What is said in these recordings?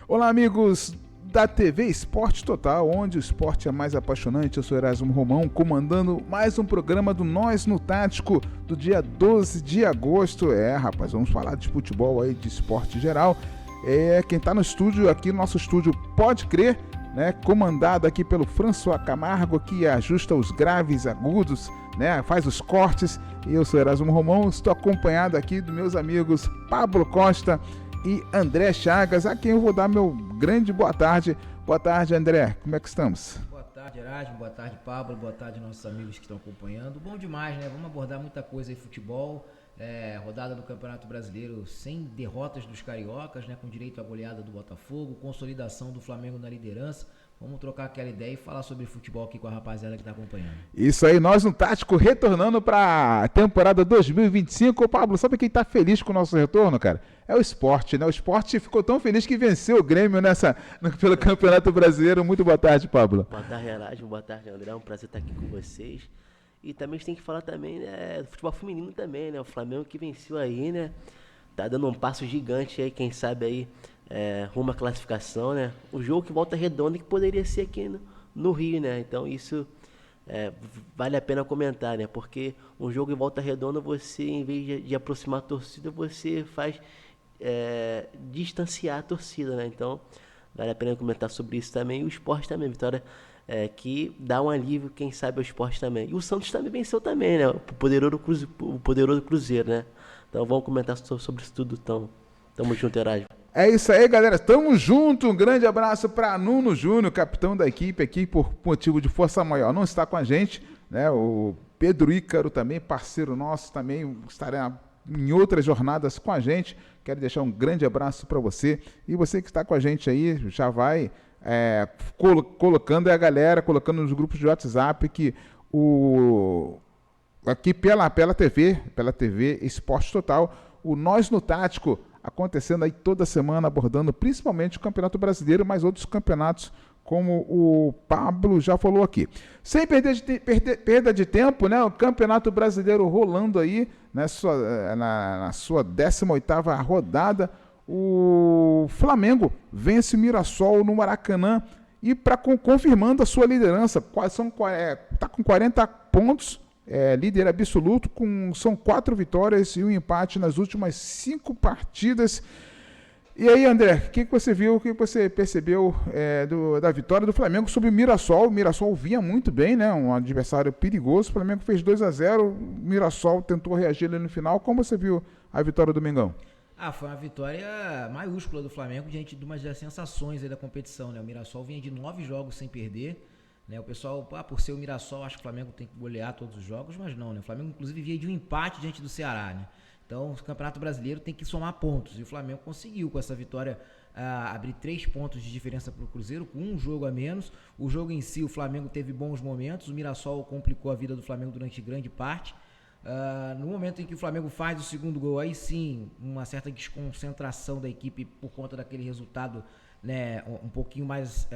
Olá, amigos da TV Esporte Total, onde o esporte é mais apaixonante. Eu sou Erasmo Romão, comandando mais um programa do Nós no Tático, do dia 12 de agosto. Rapaz, vamos falar de futebol aí, de esporte geral. Quem tá no estúdio aqui, no nosso estúdio, pode crer, né? Comandado aqui pelo François Camargo, que ajusta os graves, agudos, né? Faz os cortes. E eu sou Erasmo Romão, estou acompanhado aqui dos meus amigos Pablo Costa e André Chagas, a quem eu vou dar meu grande boa tarde. Boa tarde, André. Como é que estamos? Boa tarde, Erasmo. Boa tarde, Pablo. Boa tarde, nossos amigos que estão acompanhando. Bom demais, né? Vamos abordar muita coisa aí, futebol. Rodada do Campeonato Brasileiro sem derrotas dos cariocas, né? Com direito à goleada do Botafogo, consolidação do Flamengo na liderança. Vamos trocar aquela ideia e falar sobre futebol aqui com a rapaziada que está acompanhando. Isso aí, nós no Tático retornando para a temporada 2025. Ô, Pablo, sabe quem está feliz com o nosso retorno, cara? É o esporte, né? O esporte ficou tão feliz que venceu o Grêmio pelo Campeonato Brasileiro. Muito boa tarde, Pablo. Boa tarde, Erasmo. Boa tarde, André. É um prazer estar aqui com vocês. E também a gente tem que falar também, né, do futebol feminino também, né? O Flamengo que venceu aí, né? Tá dando um passo gigante aí, quem sabe aí, rumo à classificação, né? Um jogo que Volta Redonda que poderia ser aqui no Rio, né? Então isso vale a pena comentar, né? Porque um jogo em Volta Redonda, você, em vez de aproximar a torcida, você faz distanciar a torcida, né? Então vale a pena comentar sobre isso também. E o esporte também, vitória que dá um alívio, quem sabe, ao esporte também. E o Santos também venceu também, né? O poderoso Cruzeiro, né? Então vamos comentar sobre isso tudo. Então, tamo junto, Erasmo. É isso aí, galera. Tamo junto. Um grande abraço para Nuno Júnior, capitão da equipe aqui, por motivo de força maior. Não está com a gente, né? O Pedro Ícaro também, parceiro nosso, também estará em outras jornadas com a gente. Quero deixar um grande abraço para você. E você que está com a gente aí, já vai colocando a galera, colocando nos grupos de WhatsApp que aqui pela TV Esporte Total, o Nós no Tático, acontecendo aí toda semana, abordando principalmente o Campeonato Brasileiro, mas outros campeonatos, como o Pablo já falou aqui. Sem perda de tempo, né? O Campeonato Brasileiro rolando aí, né? Na sua 18ª rodada, o Flamengo vence o Mirassol no Maracanã e confirmando a sua liderança. Está com 40 pontos, líder absoluto, são 4 vitórias e um empate nas últimas 5 partidas. E aí, André, o que você viu, o que você percebeu da vitória do Flamengo sobre o Mirassol? O Mirassol vinha muito bem, né? Um adversário perigoso. O Flamengo fez 2-0, o Mirassol tentou reagir ali no final. Como você viu a vitória do Mengão? Foi uma vitória maiúscula do Flamengo diante de uma das sensações aí da competição, né? O Mirassol vinha de 9 jogos sem perder, né? O pessoal, por ser o Mirassol, acha que o Flamengo tem que golear todos os jogos, mas não, né? O Flamengo, inclusive, vinha de um empate diante do Ceará, né? Então, o Campeonato Brasileiro tem que somar pontos, e o Flamengo conseguiu, com essa vitória, abrir 3 pontos de diferença para o Cruzeiro, com um jogo a menos. O jogo em si, o Flamengo teve bons momentos, o Mirassol complicou a vida do Flamengo durante grande parte. No momento em que o Flamengo faz o segundo gol, aí sim, uma certa desconcentração da equipe por conta daquele resultado, né, um pouquinho mais,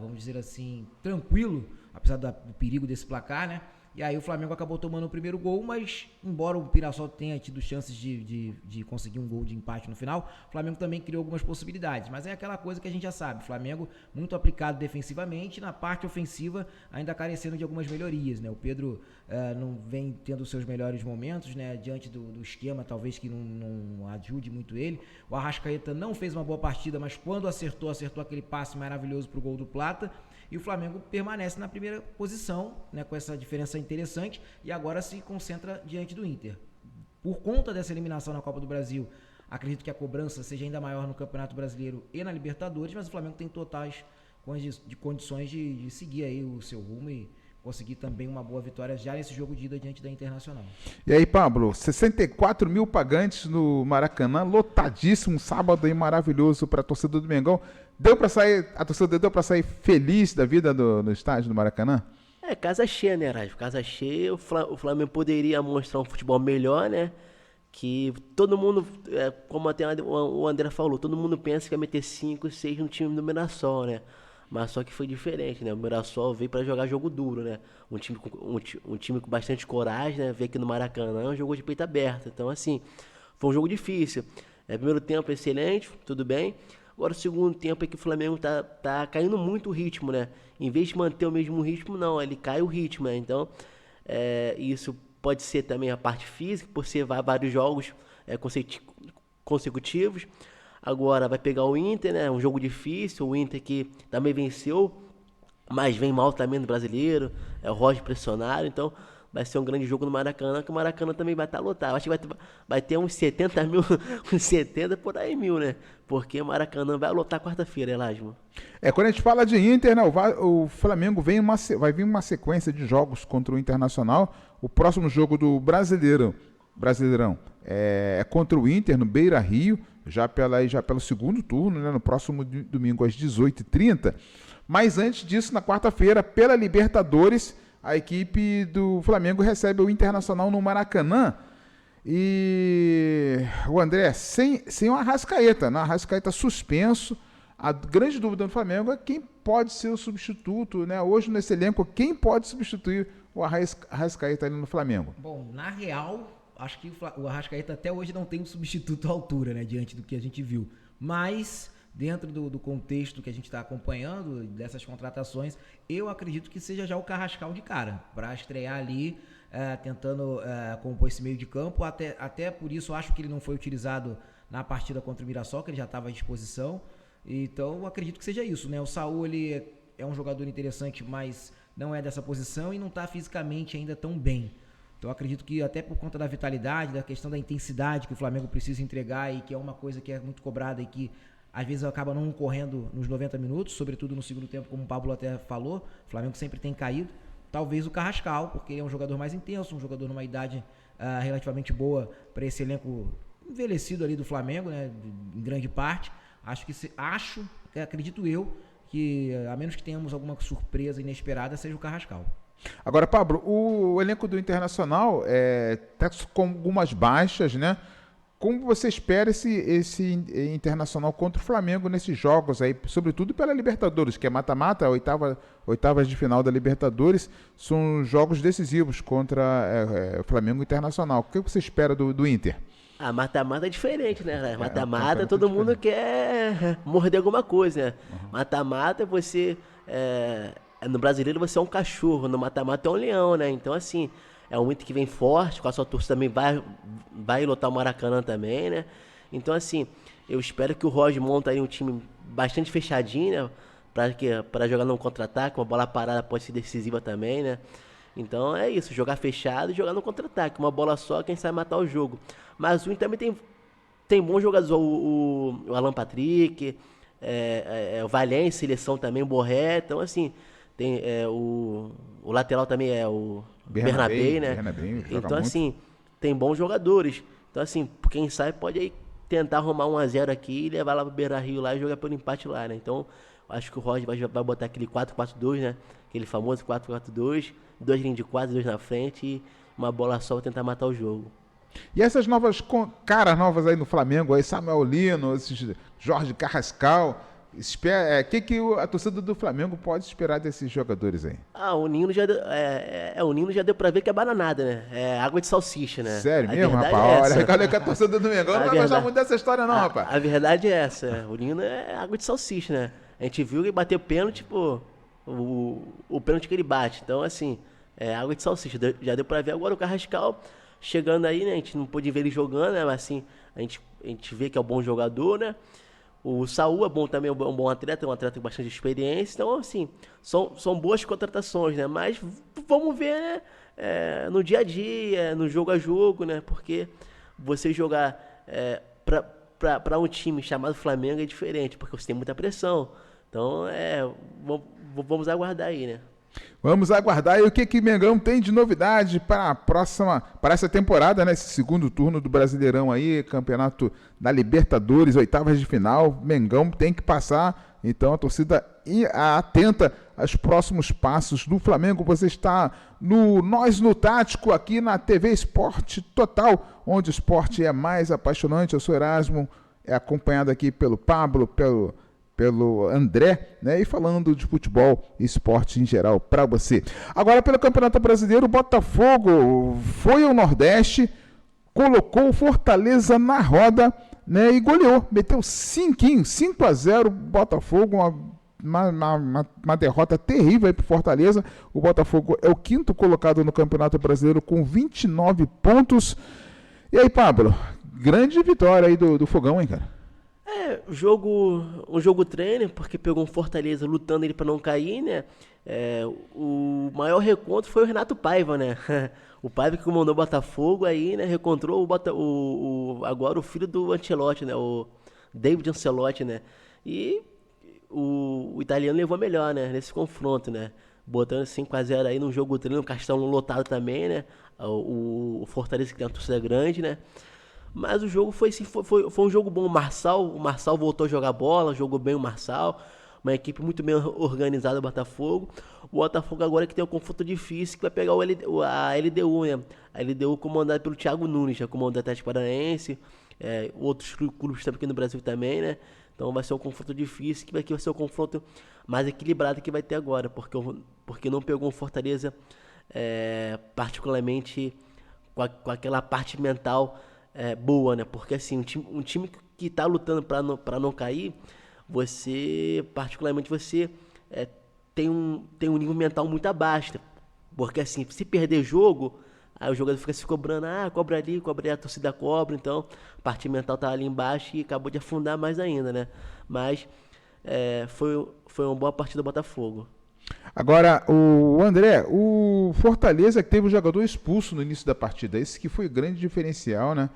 vamos dizer assim, tranquilo, apesar do perigo desse placar, né? E aí o Flamengo acabou tomando o primeiro gol, mas embora o Mirassol tenha tido chances de conseguir um gol de empate no final, o Flamengo também criou algumas possibilidades. Mas é aquela coisa que a gente já sabe, o Flamengo muito aplicado defensivamente, na parte ofensiva ainda carecendo de algumas melhorias, né? O Pedro não vem tendo os seus melhores momentos, né? Diante do esquema, talvez que não ajude muito ele. O Arrascaeta não fez uma boa partida, mas quando acertou aquele passe maravilhoso para o gol do Plata. E o Flamengo permanece na primeira posição, né, com essa diferença interessante, e agora se concentra diante do Inter. Por conta dessa eliminação na Copa do Brasil, acredito que a cobrança seja ainda maior no Campeonato Brasileiro e na Libertadores, mas o Flamengo tem totais condições de seguir aí o seu rumo e conseguir também uma boa vitória já nesse jogo de ida diante da Internacional. E aí, Pablo, 64 mil pagantes no Maracanã, lotadíssimo, sábado aí maravilhoso para a torcida do Mengão. A torcida deu para sair feliz da vida no estádio do Maracanã? Casa cheia, né, Erasmo? Casa cheia, o Flamengo poderia mostrar um futebol melhor, né? Que todo mundo, como até o André falou, todo mundo pensa que vai meter 5, 6 no time do Mirassol, né? Mas só que foi diferente, né? O Mirassol veio para jogar jogo duro, né? Um time com bastante coragem, né? Veio aqui no Maracanã, jogou de peito aberto. Então, assim, foi um jogo difícil. Primeiro tempo excelente, tudo bem. Agora, o segundo tempo é que o Flamengo tá caindo muito o ritmo, né? Em vez de manter o mesmo ritmo, não, ele cai o ritmo, né? Então, isso pode ser também a parte física, por ser vários jogos consecutivos. Agora vai pegar o Inter, né? Um jogo difícil, o Inter que também venceu, mas vem mal também no Brasileiro, o Roger pressionado, então vai ser um grande jogo no Maracanã, que o Maracanã também vai estar lotado. Acho que vai ter uns 70 mil, uns 70 por aí mil, né? Porque o Maracanã vai lotar quarta-feira, Elasmo. Quando a gente fala de Inter, né, o Flamengo vai vir uma sequência de jogos contra o Internacional. O próximo jogo do Brasileirão é contra o Inter no Beira-Rio, já pelo segundo turno, né, no próximo domingo às 18h30. Mas antes disso, na quarta-feira, pela Libertadores, a equipe do Flamengo recebe o Internacional no Maracanã. E o André, sem o Arrascaeta, né? Arrascaeta suspenso. A grande dúvida do Flamengo é quem pode ser o substituto, né? Hoje nesse elenco, quem pode substituir o Arrascaeta ali no Flamengo? Bom, na real, acho que o Arrascaeta até hoje não tem um substituto à altura, né? Diante do que a gente viu. Mas, dentro do contexto que a gente está acompanhando, dessas contratações, eu acredito que seja já o Carrascal de cara, para estrear ali, tentando compor esse meio de campo. Até por isso, acho que ele não foi utilizado na partida contra o Mirassol, que ele já estava à disposição. Então, eu acredito que seja isso, né? O Saúl, ele é um jogador interessante, mas não é dessa posição e não está fisicamente ainda tão bem. Então, eu acredito que até por conta da vitalidade, da questão da intensidade que o Flamengo precisa entregar e que é uma coisa que é muito cobrada e que às vezes acaba não correndo nos 90 minutos, sobretudo no segundo tempo, como o Pablo até falou, o Flamengo sempre tem caído. Talvez o Carrascal, porque ele é um jogador mais intenso, um jogador numa idade relativamente boa para esse elenco envelhecido ali do Flamengo, né, em grande parte. Acredito eu, que a menos que tenhamos alguma surpresa inesperada, seja o Carrascal. Agora, Pablo, o elenco do Internacional está com algumas baixas, né? Como você espera esse Internacional contra o Flamengo nesses jogos aí, sobretudo pela Libertadores, que é mata-mata, oitavas de final da Libertadores, são jogos decisivos contra o Flamengo Internacional. O que você espera do Inter? Mata-mata é diferente, né? Mata-mata, todo mundo quer morder alguma coisa, né? Mata-mata, você... no Brasileiro você é um cachorro, no mata-mata é um leão, né? Então, assim, é um Inter que vem forte, com a sua torcida também vai lotar o Maracanã também, né? Então, assim, eu espero que o Roger monte aí um time bastante fechadinho, né? Para jogar num contra-ataque, uma bola parada pode ser decisiva também, né? Então é isso, jogar fechado e jogar no contra-ataque. Uma bola só, quem sabe matar o jogo. Mas o Inter também tem bons jogadores, o Alan Patrick, o Valência, seleção também, o Borré. Então, assim, tem o lateral também é o Bernabé, né? Então, assim, tem bons jogadores. Então, assim, quem sabe pode aí tentar arrumar 1-0 aqui e levar lá pro Beira-Rio lá e jogar pelo empate lá, né? Então, acho que o Roger vai botar aquele 4-4-2, né? Aquele famoso 4-4-2, 2 linhas de 4, 2 na frente e uma bola só pra tentar matar o jogo. E essas caras novas aí no Flamengo, aí Samuel Lino, esses Jorge Carrascal, que a torcida do Flamengo pode esperar desses jogadores aí? O Nino já deu pra ver que é bananada, né? É água de salsicha, né? Sério mesmo, rapaz? Olha que a torcida do Mengão não vai gostar muito dessa história não, rapaz. A verdade é essa, o Nino é água de salsicha, né? A gente viu que bateu pênalti, pô, o pênalti que ele bate. Então, assim, água de salsicha. Já deu pra ver agora o Carrascal chegando aí, né? A gente não pôde ver ele jogando, né? Mas, assim, a gente vê que é um bom jogador, né? O Saúl é bom também, é um bom atleta, um atleta com bastante experiência. Então, assim, são boas contratações, né? Mas vamos ver, né? No dia a dia, no jogo a jogo, né? Porque você jogar para um time chamado Flamengo é diferente, porque você tem muita pressão. Então, vamos aguardar aí, né? Vamos aguardar. E o que Mengão tem de novidade para essa temporada, né? Esse segundo turno do Brasileirão aí, campeonato da Libertadores, oitavas de final. Mengão tem que passar. Então a torcida atenta aos próximos passos do Flamengo. Você está Nós no Tático, aqui na TV Esporte Total, onde o esporte é mais apaixonante. Eu sou Erasmo, acompanhado aqui pelo Pablo, pelo André, né? E falando de futebol e esporte em geral para você. Agora, pelo Campeonato Brasileiro, o Botafogo foi ao Nordeste, colocou o Fortaleza na roda, né? E goleou, meteu 5-0, Botafogo, uma derrota terrível aí pro Fortaleza. O Botafogo é o 5º colocado no Campeonato Brasileiro com 29 pontos. E aí, Pablo, grande vitória aí do Fogão, hein, cara? Um jogo treino, porque pegou um Fortaleza lutando ele para não cair, né? O maior recontro foi o Renato Paiva, né? O Paiva que comandou o Botafogo aí, né? Recontrou agora o filho do Ancelotti, né? O David Ancelotti, né? E o italiano levou a melhor, né? Nesse confronto, né? Botando 5-0 aí num jogo treino, um Castelo lotado também, né? O Fortaleza que tem uma torcida grande, né? Mas o jogo foi um jogo bom. O Marçal voltou a jogar bola, jogou bem o Marçal. Uma equipe muito bem organizada, o Botafogo. O Botafogo agora que tem um confronto difícil, que vai pegar a LDU, né? A LDU comandada pelo Thiago Nunes, né? Comandante do Atlético Paranaense. Outros clubes também aqui no Brasil também, né? Então vai ser um confronto difícil, que vai ser o confronto mais equilibrado que vai ter agora. Porque não pegou um Fortaleza particularmente com aquela parte mental boa, né? Porque assim, um time que tá lutando para não cair, particularmente você tem um nível mental muito abaixo. Porque assim, se perder jogo, aí o jogador fica se cobrando, cobra ali, a torcida cobra, então a parte mental tá ali embaixo e acabou de afundar mais ainda, né? Mas foi uma boa partida do Botafogo. Agora, o André, o Fortaleza que teve o jogador expulso no início da partida, esse que foi o grande diferencial, né?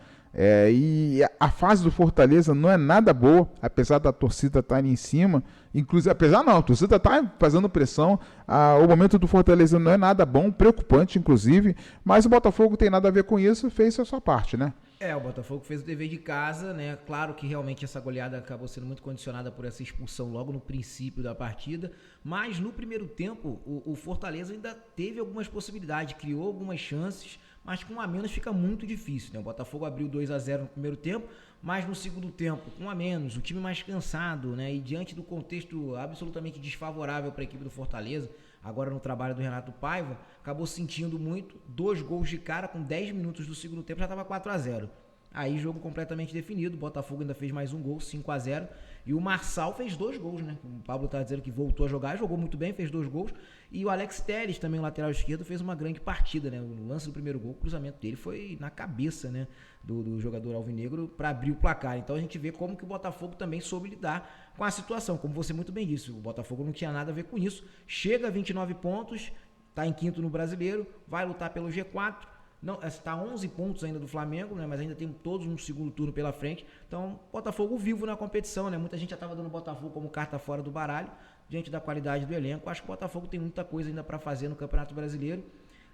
E a fase do Fortaleza não é nada boa, apesar da torcida estar em cima, inclusive, a torcida está fazendo pressão, o momento do Fortaleza não é nada bom, preocupante inclusive, mas o Botafogo tem nada a ver com isso, fez a sua parte, né? O Botafogo fez o dever de casa, né? Claro que realmente essa goleada acabou sendo muito condicionada por essa expulsão logo no princípio da partida, mas no primeiro tempo o Fortaleza ainda teve algumas possibilidades, criou algumas chances, mas com um a menos fica muito difícil, né? O Botafogo abriu 2-0 no primeiro tempo, mas no segundo tempo, com um a menos, o time mais cansado, né? E diante do contexto absolutamente desfavorável para a equipe do Fortaleza, agora no trabalho do Renato Paiva, acabou sentindo muito, 2 gols de cara, com 10 minutos do segundo tempo já estava 4-0. Aí jogo completamente definido, o Botafogo ainda fez mais um gol, 5-0, e o Marçal fez 2 gols, né? O Pablo tá dizendo que voltou a jogar, jogou muito bem, fez 2 gols, e o Alex Telles, também o lateral esquerdo, fez uma grande partida, né? O lance do primeiro gol, o cruzamento dele foi na cabeça, né? Do jogador alvinegro para abrir o placar. Então a gente vê como que o Botafogo também soube lidar com a situação, como você muito bem disse, o Botafogo não tinha nada a ver com isso, chega a 29 pontos, tá em 5º no Brasileiro, vai lutar pelo G4, não, está a 11 pontos ainda do Flamengo, né, mas ainda tem todos um segundo turno pela frente. Então, Botafogo vivo na competição, né? Muita gente já estava dando o Botafogo como carta fora do baralho, diante da qualidade do elenco. Acho que o Botafogo tem muita coisa ainda para fazer no Campeonato Brasileiro.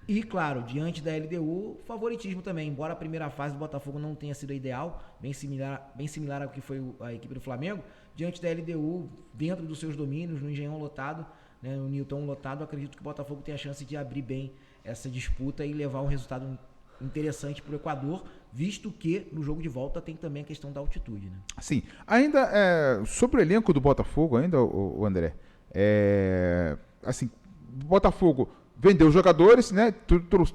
E, claro, diante da LDU, favoritismo também. Embora a primeira fase do Botafogo não tenha sido a ideal, bem similar ao que foi a equipe do Flamengo, diante da LDU, dentro dos seus domínios, no Engenhão lotado, né, no Newton lotado, acredito que o Botafogo tem a chance de abrir bem essa disputa e levar um resultado interessante para o Equador, visto que no jogo de volta tem também a questão da altitude, né? Sim, ainda sobre o elenco do Botafogo, ainda, o André, assim, o Botafogo vendeu jogadores, né?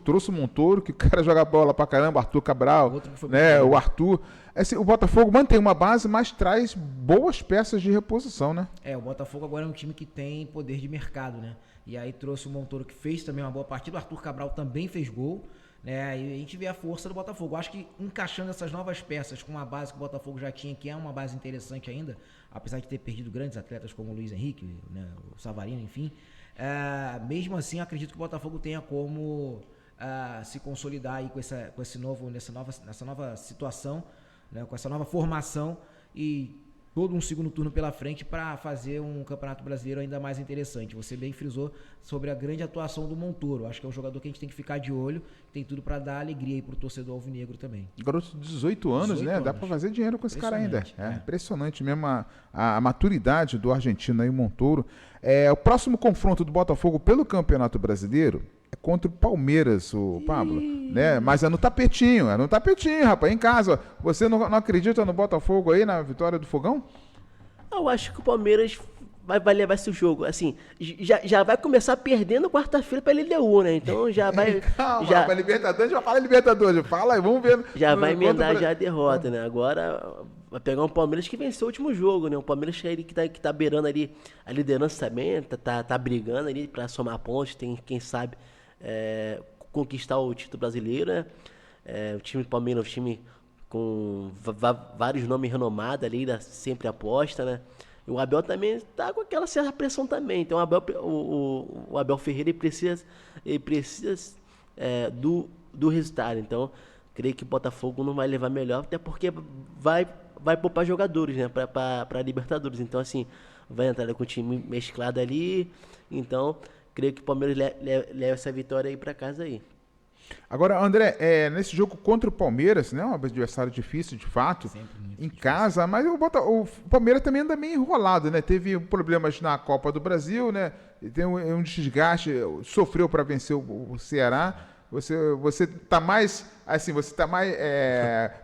Trouxe o Montoro, que o cara joga bola pra caramba, Arthur Cabral, né? O Arthur. Assim, o Botafogo mantém uma base, mas traz boas peças de reposição, né? O Botafogo agora é um time que tem poder de mercado, né? E aí trouxe o Montoro, que fez também uma boa partida, o Arthur Cabral também fez gol, né? E a gente vê a força do Botafogo. Acho que encaixando essas novas peças com uma base que o Botafogo já tinha, que é uma base interessante ainda, apesar de ter perdido grandes atletas como o Luiz Henrique, né? O Savarino, enfim, mesmo assim acredito que o Botafogo tenha como se consolidar aí nessa nova situação, né? Com essa nova formação e todo um segundo turno pela frente para fazer um Campeonato Brasileiro ainda mais interessante. Você bem frisou sobre a grande atuação do Montoro. Acho que é um jogador que a gente tem que ficar de olho, tem tudo para dar alegria aí pro torcedor alvinegro também. Garoto de 18 anos, 18 né? Anos. Dá para fazer dinheiro com esse cara ainda. Impressionante mesmo a maturidade do argentino aí, o Montoro. O próximo confronto do Botafogo pelo Campeonato Brasileiro é contra o Palmeiras, o Pablo, né? Mas é no tapetinho, rapaz, em casa. Você não acredita no Botafogo aí, na vitória do Fogão? Eu acho que o Palmeiras vai levar esse jogo, assim, já vai começar perdendo quarta-feira pra LDU, né? Então já vai... Calma, pra Libertadores, já fala Libertadores, fala aí, vamos ver. Já vai emendar já a derrota, né? Agora vai pegar um Palmeiras que venceu o último jogo, né? O Palmeiras que tá beirando ali a liderança também, tá brigando ali pra somar pontos, tem, quem sabe, conquistar o título brasileiro, né? O time do Palmeiras é um time com vários nomes renomados ali, sempre aposta, né? E o Abel também tá com aquela certa pressão também. Então o Abel Ferreira ele precisa do resultado. Então, creio que o Botafogo não vai levar melhor, até porque vai poupar jogadores, né, para Libertadores. Então, assim, vai entrar com o time mesclado ali. Então, creio que o Palmeiras leva essa vitória aí para casa aí. Agora, André, nesse jogo contra o Palmeiras, né, um adversário difícil, de fato, em casa, mas o Palmeiras também anda meio enrolado, né? Teve problemas na Copa do Brasil, né? Tem um desgaste, sofreu para vencer o Ceará. Você tá mais, assim,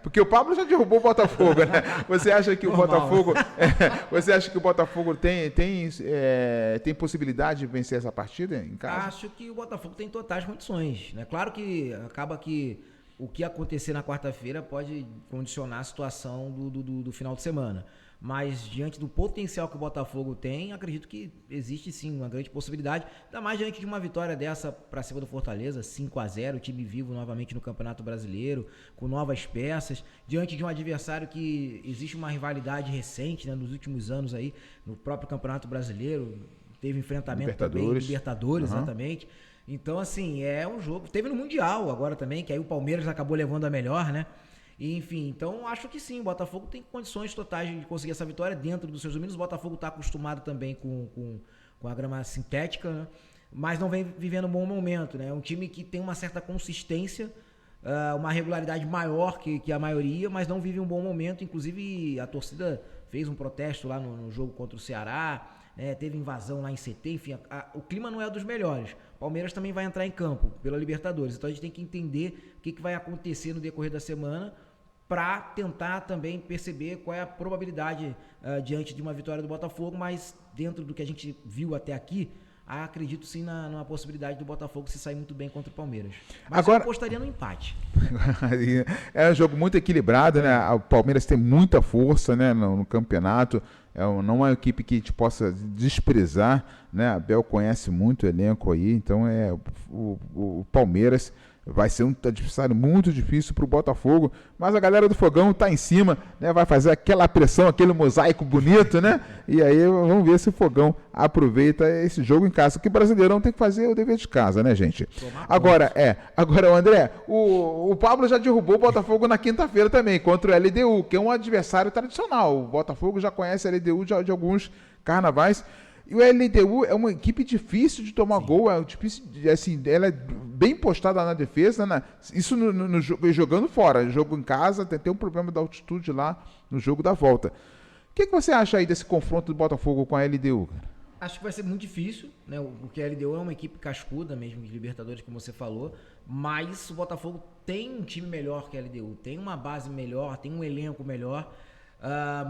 porque o Pablo já derrubou o Botafogo, né? Você acha que o Botafogo, tem possibilidade de vencer essa partida em casa? Acho que o Botafogo tem totais condições, né? Claro que acaba que o que acontecer na quarta-feira pode condicionar a situação do final de semana. Mas diante do potencial que o Botafogo tem, acredito que existe sim uma grande possibilidade, ainda mais diante de uma vitória dessa para cima do Fortaleza, 5-0, o time vivo novamente no Campeonato Brasileiro, com novas peças, diante de um adversário que existe uma rivalidade recente, né, nos últimos anos aí, no próprio Campeonato Brasileiro, teve enfrentamento também, Libertadores, exatamente. Então, assim, é um jogo, teve no Mundial agora também, que aí o Palmeiras acabou levando a melhor, né? Enfim, então acho que sim, o Botafogo tem condições totais de conseguir essa vitória dentro dos seus domínios. O Botafogo está acostumado também com a grama sintética, né? Mas não vem vivendo um bom momento, né? É um time que tem uma certa consistência, uma regularidade maior que a maioria, mas não vive um bom momento. Inclusive a torcida fez um protesto lá no jogo contra o Ceará, né? Teve invasão lá em CT, enfim, o clima não é dos melhores. O Palmeiras também vai entrar em campo pela Libertadores, então a gente tem que entender o que vai acontecer no decorrer da semana, para tentar também perceber qual é a probabilidade diante de uma vitória do Botafogo, mas dentro do que a gente viu até aqui, acredito sim na possibilidade do Botafogo se sair muito bem contra o Palmeiras. Mas agora, eu apostaria no empate. É um jogo muito equilibrado, né? O Palmeiras tem muita força, né, no campeonato, não é uma equipe que a gente possa desprezar, né? A Abel conhece muito o elenco aí, então o Palmeiras vai ser um adversário muito difícil para o Botafogo, mas a galera do Fogão está em cima, né? Vai fazer aquela pressão, aquele mosaico bonito, né? E aí vamos ver se o Fogão aproveita esse jogo em casa, que o Brasileirão tem que fazer o dever de casa, né, gente? Agora, André, o Pablo já derrubou o Botafogo na quinta-feira também, contra o LDU, que é um adversário tradicional. O Botafogo já conhece a LDU de alguns carnavais. E o LDU é uma equipe difícil de tomar gol, difícil, assim, ela é bem postada na defesa, né? Isso no jogando fora, jogo em casa, tem um problema da altitude lá no jogo da volta. O que você acha aí desse confronto do Botafogo com a LDU, cara? Acho que vai ser muito difícil, né? Porque a LDU é uma equipe cascuda mesmo de Libertadores, como você falou, mas o Botafogo tem um time melhor que a LDU, tem uma base melhor, tem um elenco melhor.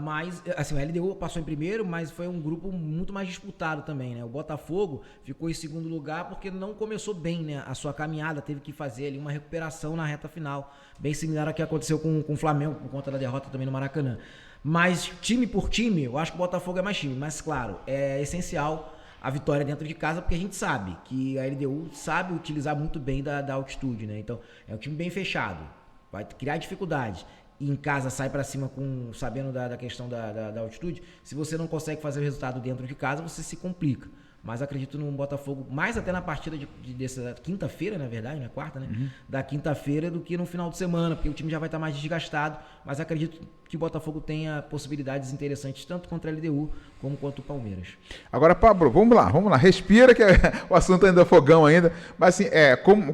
Mas, assim, o LDU passou em primeiro, mas foi um grupo muito mais disputado também, né? O Botafogo ficou em segundo lugar porque não começou bem, né? A sua caminhada, teve que fazer ali uma recuperação na reta final, bem similar ao que aconteceu com o Flamengo, por conta da derrota também no Maracanã. Mas, time por time, eu acho que o Botafogo é mais time, mas, claro, é essencial a vitória dentro de casa, porque a gente sabe que a LDU sabe utilizar muito bem da altitude, né? Então, é um time bem fechado, vai criar dificuldades. E em casa sai para cima sabendo da questão da altitude. Se você não consegue fazer o resultado dentro de casa, você se complica. Mas acredito no Botafogo, mais até na partida dessa quinta-feira, na verdade, né? Quarta, né? Da quinta-feira, do que no final de semana, porque o time já vai estar mais desgastado. Mas acredito que o Botafogo tenha possibilidades interessantes, tanto contra a LDU como contra o Palmeiras. Agora, Pablo, vamos lá. Respira, que o assunto ainda é fogão ainda. Mas assim,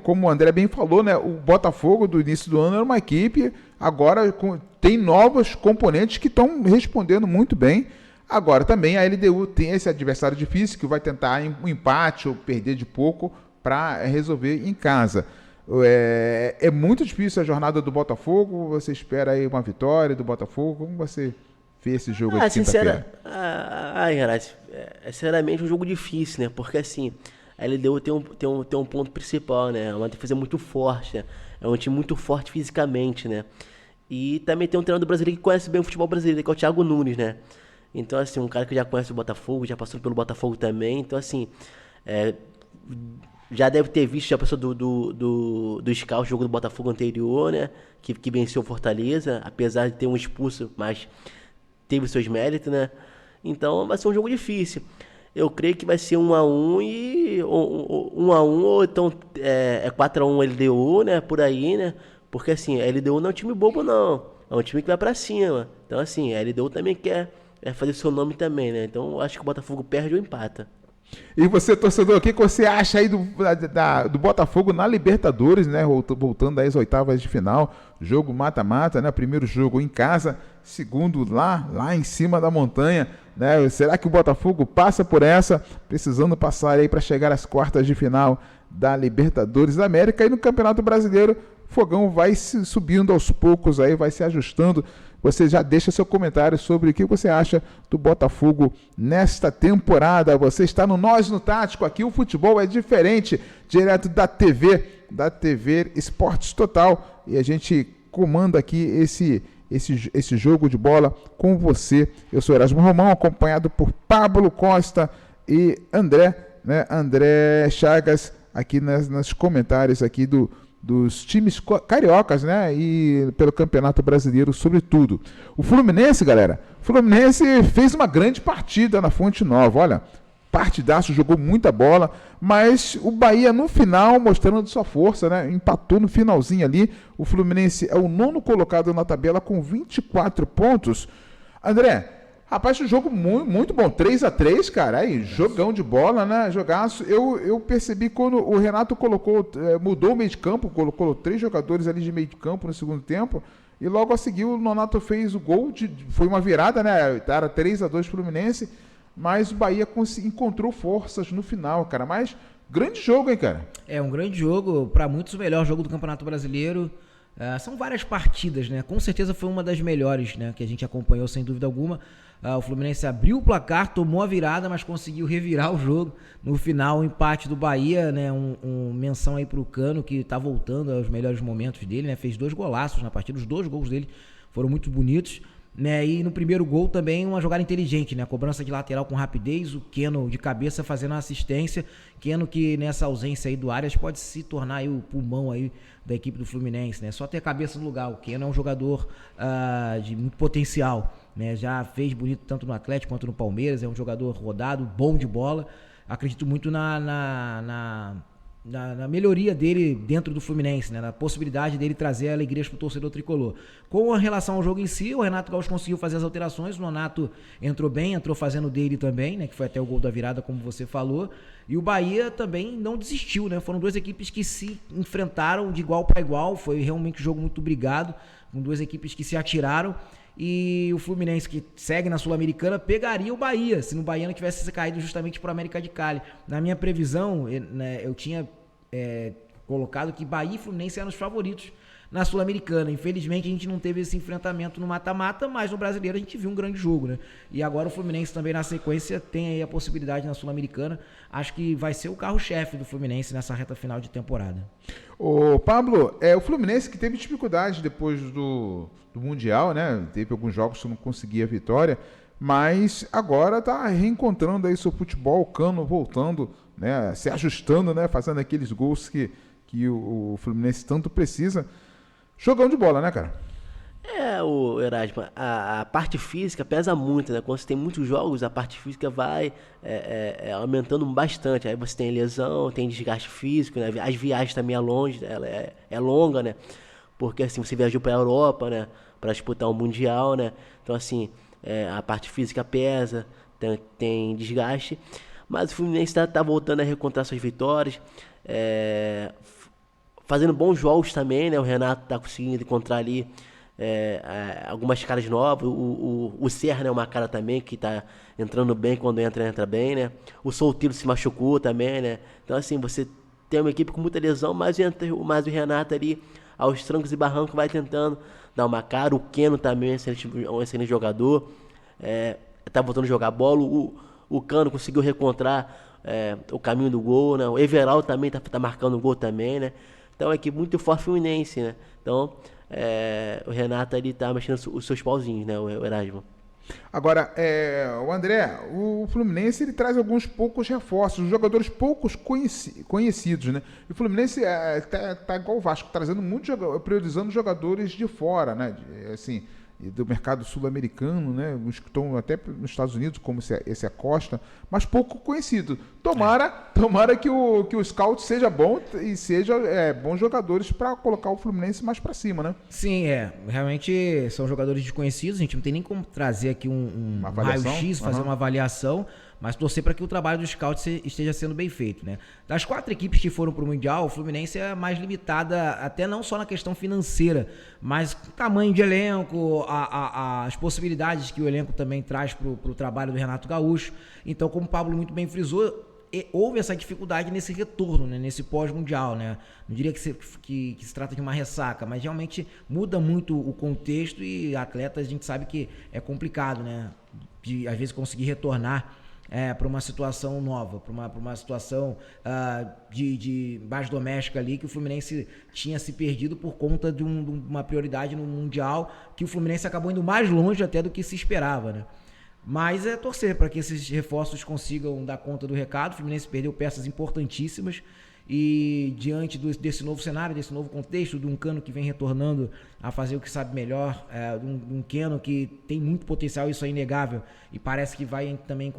como o André bem falou, né? O Botafogo do início do ano era uma equipe, agora tem novos componentes que estão respondendo muito bem. Agora também a LDU tem esse adversário difícil que vai tentar um empate ou perder de pouco para resolver em casa. É muito difícil a jornada do Botafogo. Você espera aí uma vitória do Botafogo? Como você vê esse jogo de quinta-feira? Renato, é sinceramente um jogo difícil, né? Porque assim, a LDU tem um ponto principal, né? É uma defesa muito forte, né? É um time muito forte fisicamente, né? E também tem um treinador brasileiro que conhece bem o futebol brasileiro, que é o Thiago Nunes, né? Então, assim, um cara que já conhece o Botafogo, já passou pelo Botafogo também. Então, assim, já deve ter visto, já passou do Scout, jogo do Botafogo anterior, né? Que venceu o Fortaleza, apesar de ter um expulso, mas teve seus méritos, né? Então, vai ser um jogo difícil. Eu creio que vai ser 1-1 e 1-1 ou então 4-1 LDU, né? Por aí, né? Porque assim, a LDU não é um time bobo, não. É um time que vai pra cima. Então, assim, a LDU também quer fazer seu nome também, né? Então, eu acho que o Botafogo perde ou empata. E você, torcedor, o que você acha aí do Botafogo na Libertadores, né? Voltando às oitavas de final, jogo mata-mata, né? Primeiro jogo em casa, segundo lá em cima da montanha, né? Será que o Botafogo passa por essa, precisando passar aí para chegar às quartas de final da Libertadores da América? E no Campeonato Brasileiro, o Fogão vai subindo aos poucos aí, vai se ajustando. Você já deixa seu comentário sobre o que você acha do Botafogo nesta temporada. Você está no Nós no Tático. Aqui o futebol é diferente, direto da TV Esportes Total. E a gente comanda aqui esse jogo de bola com você. Eu sou Erasmo Romão, acompanhado por Pablo Costa e André, né? André Chagas, aqui nos comentários aqui dos times cariocas, né, e pelo Campeonato Brasileiro, sobretudo. O Fluminense, galera, fez uma grande partida na Fonte Nova, olha, partidaço, jogou muita bola, mas o Bahia no final, mostrando sua força, né, empatou no finalzinho ali. O Fluminense é o 9º colocado na tabela com 24 pontos. André, rapaz, um jogo muito bom, 3-3, cara, aí, jogão de bola, né, jogaço. Eu percebi quando o Renato mudou o meio de campo, colocou 3 jogadores ali de meio de campo no segundo tempo, e logo a seguir o Nonato fez o gol, foi uma virada, né, era 3-2 Fluminense, mas o Bahia encontrou forças no final, cara, mas grande jogo, hein, cara? É um grande jogo, para muitos o melhor jogo do Campeonato Brasileiro. São várias partidas, né? Com certeza foi uma das melhores, né, que a gente acompanhou, sem dúvida alguma. O Fluminense abriu o placar, tomou a virada, mas conseguiu revirar o jogo. No final, o empate do Bahia, né? Menção aí pro Cano, que tá voltando aos melhores momentos dele, né? Fez 2 golaços na partida, os 2 gols dele foram muito bonitos, né? E no primeiro gol também uma jogada inteligente, né? Cobrança de lateral com rapidez, o Keno de cabeça fazendo a assistência. Keno que nessa ausência aí do Arias pode se tornar aí o pulmão aí da equipe do Fluminense, né? Só ter a cabeça no lugar. O Keno é um jogador de muito potencial, né? Já fez bonito tanto no Atlético quanto no Palmeiras, é um jogador rodado, bom de bola. Acredito muito na melhoria dele dentro do Fluminense, né? Na possibilidade dele trazer alegrias para o torcedor tricolor. Com relação ao jogo em si, o Renato Gaúcho conseguiu fazer as alterações, o Nonato entrou bem, entrou fazendo dele também, né? Que foi até o gol da virada, como você falou. E o Bahia também não desistiu, né? Foram 2 equipes que se enfrentaram de igual para igual, foi realmente um jogo muito brigado, com 2 equipes que se atiraram. E o Fluminense, que segue na Sul-Americana, pegaria o Bahia, se no Bahia não tivesse caído justamente para o América de Cali. Na minha previsão, né, eu tinha colocado que Bahia e Fluminense eram os favoritos na Sul-Americana. Infelizmente, a gente não teve esse enfrentamento no mata-mata, mas no Brasileiro a gente viu um grande jogo, né? E agora o Fluminense também, na sequência, tem aí a possibilidade na Sul-Americana. Acho que vai ser o carro-chefe do Fluminense nessa reta final de temporada. Ô, Pablo, o Fluminense que teve dificuldade depois do Mundial, né? Teve alguns jogos que não conseguia vitória, mas agora tá reencontrando aí seu futebol, o Cano voltando, né? Se ajustando, né? Fazendo aqueles gols que o Fluminense tanto precisa. Jogão de bola, né, cara? O Erasmo, a parte física pesa muito, né? Quando você tem muitos jogos, a parte física vai aumentando bastante. Aí você tem lesão, tem desgaste físico, né? As viagens também ela é longa, né? Porque assim, você viajou para a Europa, né? Para disputar um Mundial, né? Então assim, a parte física pesa, tem desgaste. Mas o Fluminense tá voltando a recontrar suas vitórias, fazendo bons jogos também, né? O Renato tá conseguindo encontrar ali algumas caras novas. O Serra é uma cara também que tá entrando bem, quando entra bem, né? O Solteiro se machucou também, né? Então assim, você tem uma equipe com muita lesão, mas o Renato ali, aos trancos e barrancos, vai tentando dar uma cara. O Keno também é um excelente jogador, tá voltando a jogar bola. O Cano conseguiu reencontrar o caminho do gol, né? O Everaldo também tá marcando o gol também, né? Então, é uma equipe muito forte Fluminense, né? Então, o Renato ali tá mexendo os seus pauzinhos, né? O Erasmo. Agora, o André, o Fluminense ele traz alguns poucos reforços, jogadores poucos conhecidos, né? E o Fluminense tá igual o Vasco, trazendo priorizando jogadores de fora, né? Assim, do mercado sul-americano, né? Uns que estão até nos Estados Unidos, como esse Acosta, mas pouco conhecido. Tomara que o scout seja bom e seja bons jogadores para colocar o Fluminense mais para cima, né? Sim, realmente são jogadores desconhecidos, a gente não tem nem como trazer aqui um raio-x, fazer uma avaliação, mas torcer para que o trabalho do scout esteja sendo bem feito, né? Das 4 equipes que foram para o Mundial, o Fluminense é mais limitada, até não só na questão financeira, mas tamanho de elenco, as possibilidades que o elenco também traz para o trabalho do Renato Gaúcho. Então, como o Pablo muito bem frisou, houve essa dificuldade nesse retorno, né, nesse pós-mundial, né? Não diria que se trata de uma ressaca, mas realmente muda muito o contexto e atletas a gente sabe que é complicado, né? De às vezes conseguir retornar para uma situação nova, para uma situação de base doméstica ali, que o Fluminense tinha se perdido por conta de uma prioridade no Mundial, que o Fluminense acabou indo mais longe até do que se esperava, né? Mas é torcer para que esses reforços consigam dar conta do recado. O Fluminense perdeu peças importantíssimas e diante desse novo cenário, desse novo contexto, de um Cano que vem retornando a fazer o que sabe melhor, de um Keno que tem muito potencial, isso é inegável, e parece que vai também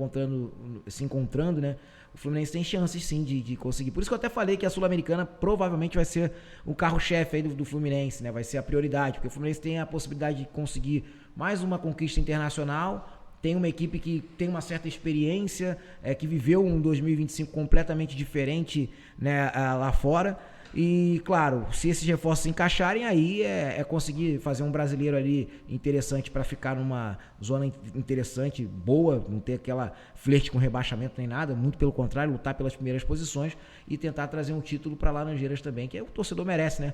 se encontrando, né? O Fluminense tem chances sim de conseguir. Por isso que eu até falei que a Sul-Americana provavelmente vai ser o carro-chefe aí do Fluminense, né? Vai ser a prioridade, porque o Fluminense tem a possibilidade de conseguir mais uma conquista internacional. Tem uma equipe que tem uma certa experiência, que viveu um 2025 completamente diferente, né, lá fora. E, claro, se esses reforços se encaixarem, aí conseguir fazer um brasileiro ali interessante para ficar numa zona interessante, boa, não ter aquela flerte com rebaixamento nem nada, muito pelo contrário, lutar pelas primeiras posições e tentar trazer um título para Laranjeiras também, que o torcedor merece, né?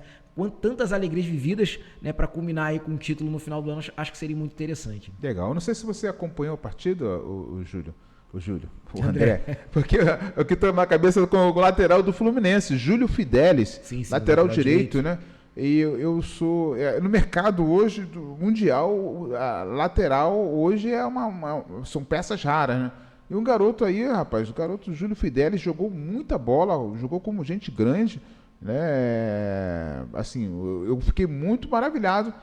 Tantas alegrias vividas, né, para culminar aí com um título no final do ano, acho que seria muito interessante. Legal. Eu não sei se você acompanhou a partida, o André, porque eu que estou na cabeça com o lateral do Fluminense, Júlio Fidelis, sim, lateral direito, né? E eu sou, no mercado hoje, do mundial, a lateral hoje são peças raras, né? E um garoto aí, rapaz, o garoto Júlio Fidelis jogou muita bola, jogou como gente grande, né? Assim, eu fiquei muito maravilhado.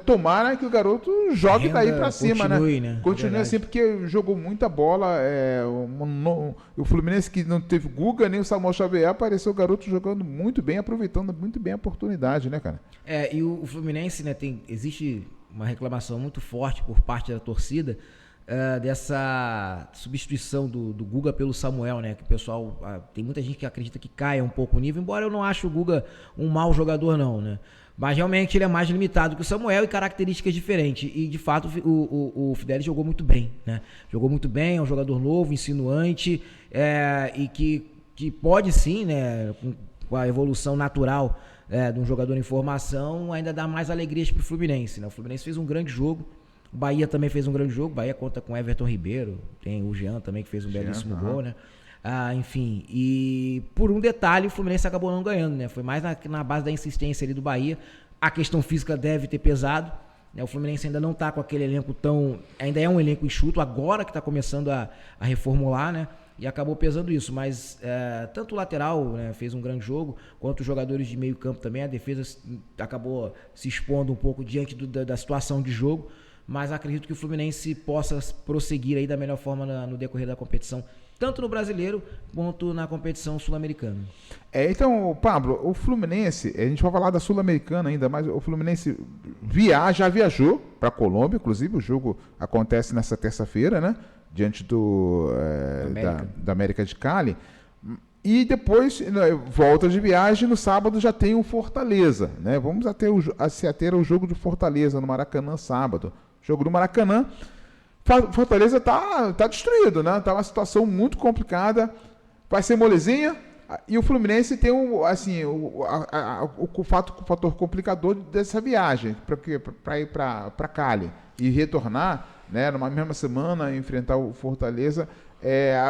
Tomara que o garoto jogue daí pra cima, né? Continue assim, porque jogou muita bola. O Fluminense, que não teve Guga nem o Samuel Xavier, apareceu o garoto jogando muito bem, aproveitando muito bem a oportunidade, né, cara? E o Fluminense, né, existe uma reclamação muito forte por parte da torcida dessa substituição do Guga pelo Samuel, né? Que o pessoal, tem muita gente que acredita que caia um pouco o nível, embora eu não ache o Guga um mau jogador, não, né? Mas realmente ele é mais limitado que o Samuel e características diferentes. E de fato o Fidelis jogou muito bem, né? Jogou muito bem, é um jogador novo, insinuante, e que pode sim, né, com a evolução natural de um jogador em formação, ainda dar mais alegrias para o Fluminense, né? O Fluminense fez um grande jogo, o Bahia também fez um grande jogo, o Bahia conta com Everton Ribeiro, tem o Jean também que fez um belíssimo gol, né? Enfim, e por um detalhe o Fluminense acabou não ganhando, né? Foi mais na base da insistência ali do Bahia. A questão física deve ter pesado, né? O Fluminense ainda não tá com aquele elenco ainda é um elenco enxuto, agora que tá começando a reformular, né? E acabou pesando isso, mas tanto o lateral, né, fez um grande jogo, quanto os jogadores de meio campo também. A defesa acabou se expondo um pouco diante da situação de jogo, mas acredito que o Fluminense possa prosseguir aí da melhor forma no decorrer da competição, tanto no brasileiro quanto na competição sul-americana. Então, Pablo, o Fluminense, a gente vai falar da Sul-Americana ainda, mas o Fluminense já viajou para a Colômbia, inclusive o jogo acontece nessa terça-feira, né? Diante da América de Cali. E depois volta de viagem, no sábado já tem o Fortaleza, né? Vamos se ater ao jogo de Fortaleza no Maracanã sábado. Jogo do Maracanã. Fortaleza tá destruído, né? Tá uma situação muito complicada. Vai ser molezinha. E o Fluminense tem o fator complicador dessa viagem para ir para Cali e retornar, né, numa mesma semana, enfrentar o Fortaleza.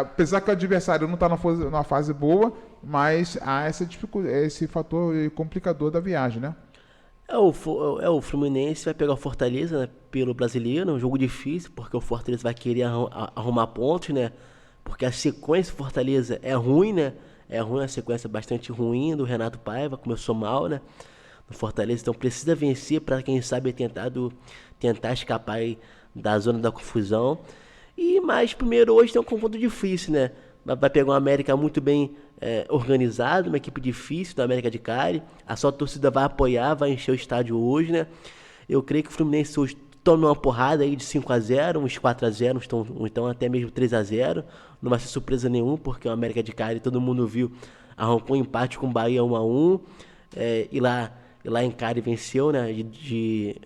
Apesar que o adversário não está numa fase boa, mas há essa dificuldade, esse fator complicador da viagem, né? O Fluminense vai pegar o Fortaleza, né, pelo Brasileiro, um jogo difícil, porque o Fortaleza vai querer arrumar pontos, né? Porque a sequência do Fortaleza é ruim, né? É ruim, a sequência bastante ruim do Renato Paiva, começou mal, né? No Fortaleza, então precisa vencer para quem sabe tentar escapar aí da zona da confusão. Mas primeiro hoje tem um confronto difícil, né? Vai pegar uma América muito bem organizada, uma equipe difícil da América de Cali. A sua torcida vai apoiar, vai encher o estádio hoje, né? Eu creio que o Fluminense hoje tome uma porrada aí de 5-0, uns 4-0, então até mesmo 3-0. Não vai ser surpresa nenhuma, porque o América de Cali, todo mundo viu, arrancou um empate com o Bahia 1-1. E lá em Cali venceu, né? De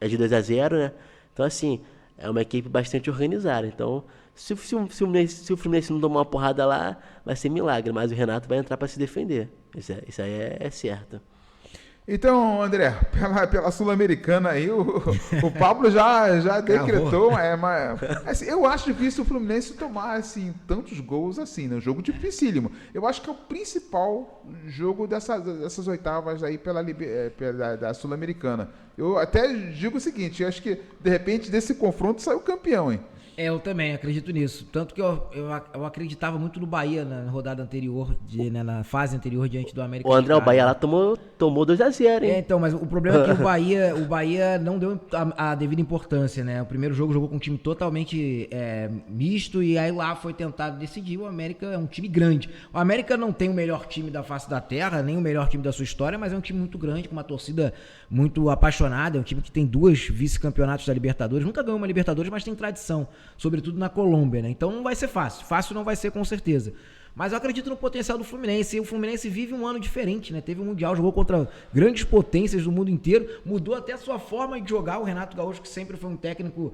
2-0, né? Então, assim, é uma equipe bastante organizada. Então, se o Fluminense não tomar uma porrada lá, vai ser milagre. Mas o Renato vai entrar para se defender. Isso aí é certo. Então, André, pela Sul-Americana aí, o Pablo já decretou, assim, eu acho difícil o Fluminense tomar assim, tantos gols assim, né? Um jogo dificílimo. Eu acho que é o principal jogo dessas oitavas aí da Sul-Americana. Eu até digo o seguinte, eu acho que de repente desse confronto sai o campeão, hein? Eu também acredito nisso. Tanto que eu acreditava muito no Bahia na rodada anterior, na fase anterior diante do América. O André, o Bahia lá tomou 2-0, hein? Então, mas o problema é que o Bahia não deu a devida importância, né? O primeiro jogo jogou com um time totalmente misto e aí lá foi tentado decidir. O América é um time grande. O América não tem o melhor time da face da terra, nem o melhor time da sua história, mas é um time muito grande, com uma torcida muito apaixonada. É um time que tem 2 vice-campeonatos da Libertadores. Nunca ganhou uma Libertadores, mas tem tradição, sobretudo na Colômbia, né? Então não vai ser fácil. Fácil não vai ser, com certeza. Mas eu acredito no potencial do Fluminense. E o Fluminense vive um ano diferente, né? Teve um Mundial, jogou contra grandes potências do mundo inteiro, mudou até a sua forma de jogar. O Renato Gaúcho, que sempre foi um técnico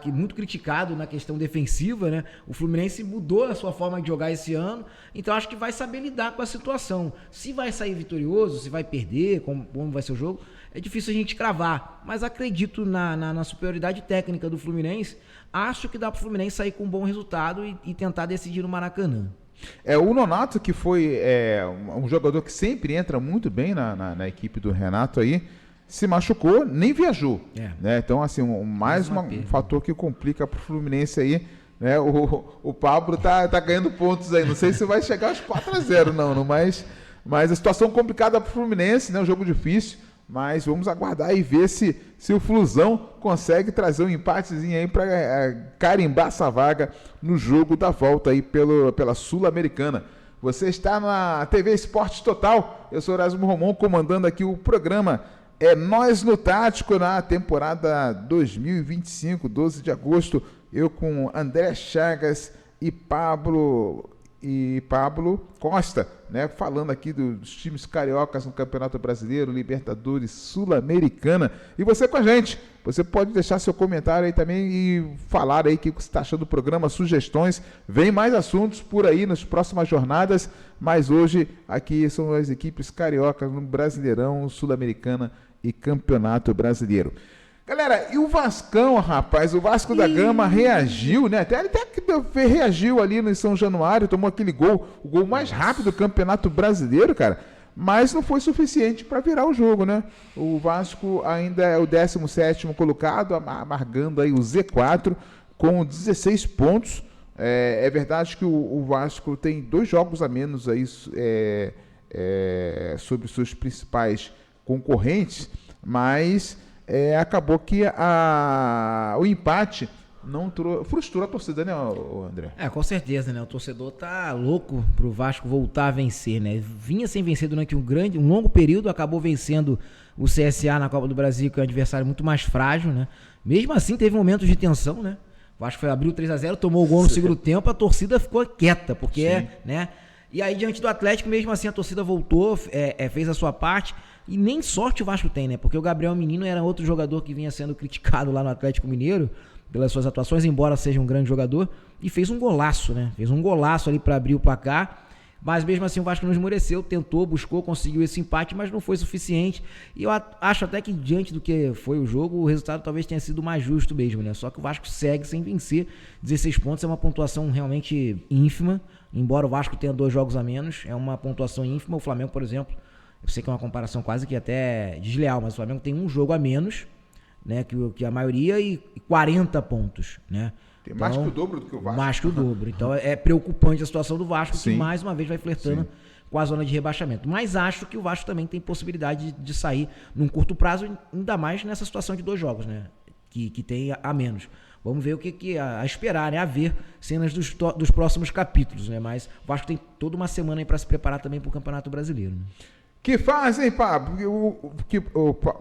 muito criticado na questão defensiva, né? O Fluminense mudou a sua forma de jogar esse ano, então acho que vai saber lidar com a situação. Se vai sair vitorioso, se vai perder, como vai ser o jogo, é difícil a gente cravar, mas acredito na superioridade técnica do Fluminense. Acho que dá para o Fluminense sair com um bom resultado e tentar decidir no Maracanã. O Nonato, que foi um jogador que sempre entra muito bem na equipe do Renato aí, se machucou, nem viajou. Né? Então, assim, mais um fator que complica para o Fluminense aí. Né? O Pablo tá ganhando pontos aí. Não sei se vai chegar aos 4-0, não, mas a situação complicada para o Fluminense, né? Um jogo difícil. Mas vamos aguardar e ver se o Flusão consegue trazer um empatezinho aí para carimbar essa vaga no jogo da volta aí pela Sul-Americana. Você está na TV Esporte Total. Eu sou Erasmo Romão, comandando aqui o programa Nós no Tático na temporada 2025, 12 de agosto. Eu com André Chagas e Pablo Costa, né, falando aqui dos times cariocas no Campeonato Brasileiro, Libertadores, Sul-Americana. E você com a gente. Você pode deixar seu comentário aí também e falar aí o que você está achando do programa, sugestões. Vem mais assuntos por aí nas próximas jornadas, mas hoje aqui são as equipes cariocas no Brasileirão, Sul-Americana e Campeonato Brasileiro. Galera, e o Vascão, rapaz, o Vasco da Gama reagiu, né? Até reagiu ali no São Januário, tomou aquele gol, o gol mais rápido do Campeonato Brasileiro, cara, mas não foi suficiente para virar o jogo, né? O Vasco ainda é o 17º colocado, amargando aí o Z4 com 16 pontos. É verdade que o Vasco tem 2 jogos a menos aí sobre seus principais concorrentes, mas acabou que o empate frustrou a torcida, né, André? Com certeza, né? O torcedor tá louco pro Vasco voltar a vencer, né? Vinha sem vencer durante um longo período, acabou vencendo o CSA na Copa do Brasil, que é um adversário muito mais frágil, né? Mesmo assim, teve momentos de tensão, né? O Vasco abriu 3-0, tomou o gol no segundo tempo, a torcida ficou quieta, porque, né? E aí, diante do Atlético, mesmo assim, a torcida voltou, fez a sua parte. E nem sorte o Vasco tem, né? Porque o Gabriel Menino era outro jogador que vinha sendo criticado lá no Atlético Mineiro pelas suas atuações, embora seja um grande jogador, e fez um golaço, né? Fez um golaço ali para abrir o placar, mas mesmo assim o Vasco não esmoreceu, tentou, buscou, conseguiu esse empate, mas não foi suficiente. E eu acho até que diante do que foi o jogo, o resultado talvez tenha sido mais justo mesmo, né? Só que o Vasco segue sem vencer, 16 pontos é uma pontuação realmente ínfima, embora o Vasco tenha 2 jogos a menos, é uma pontuação ínfima. O Flamengo, por exemplo, eu sei que é uma comparação quase que até desleal, mas o Flamengo tem 1 jogo a menos, né, que a maioria, e 40 pontos, né? Tem mais que o dobro do que o Vasco. Mais que o dobro. Então é preocupante a situação do Vasco, Sim. que mais uma vez vai flertando Sim. com a zona de rebaixamento. Mas acho que o Vasco também tem possibilidade de sair num curto prazo, ainda mais nessa situação de 2 jogos, né? Que tem a menos. Vamos ver o que a esperar, né? A ver cenas dos próximos capítulos, né? Mas o Vasco tem toda uma semana aí para se preparar também para o Campeonato Brasileiro, né? Que faz, hein, Pablo?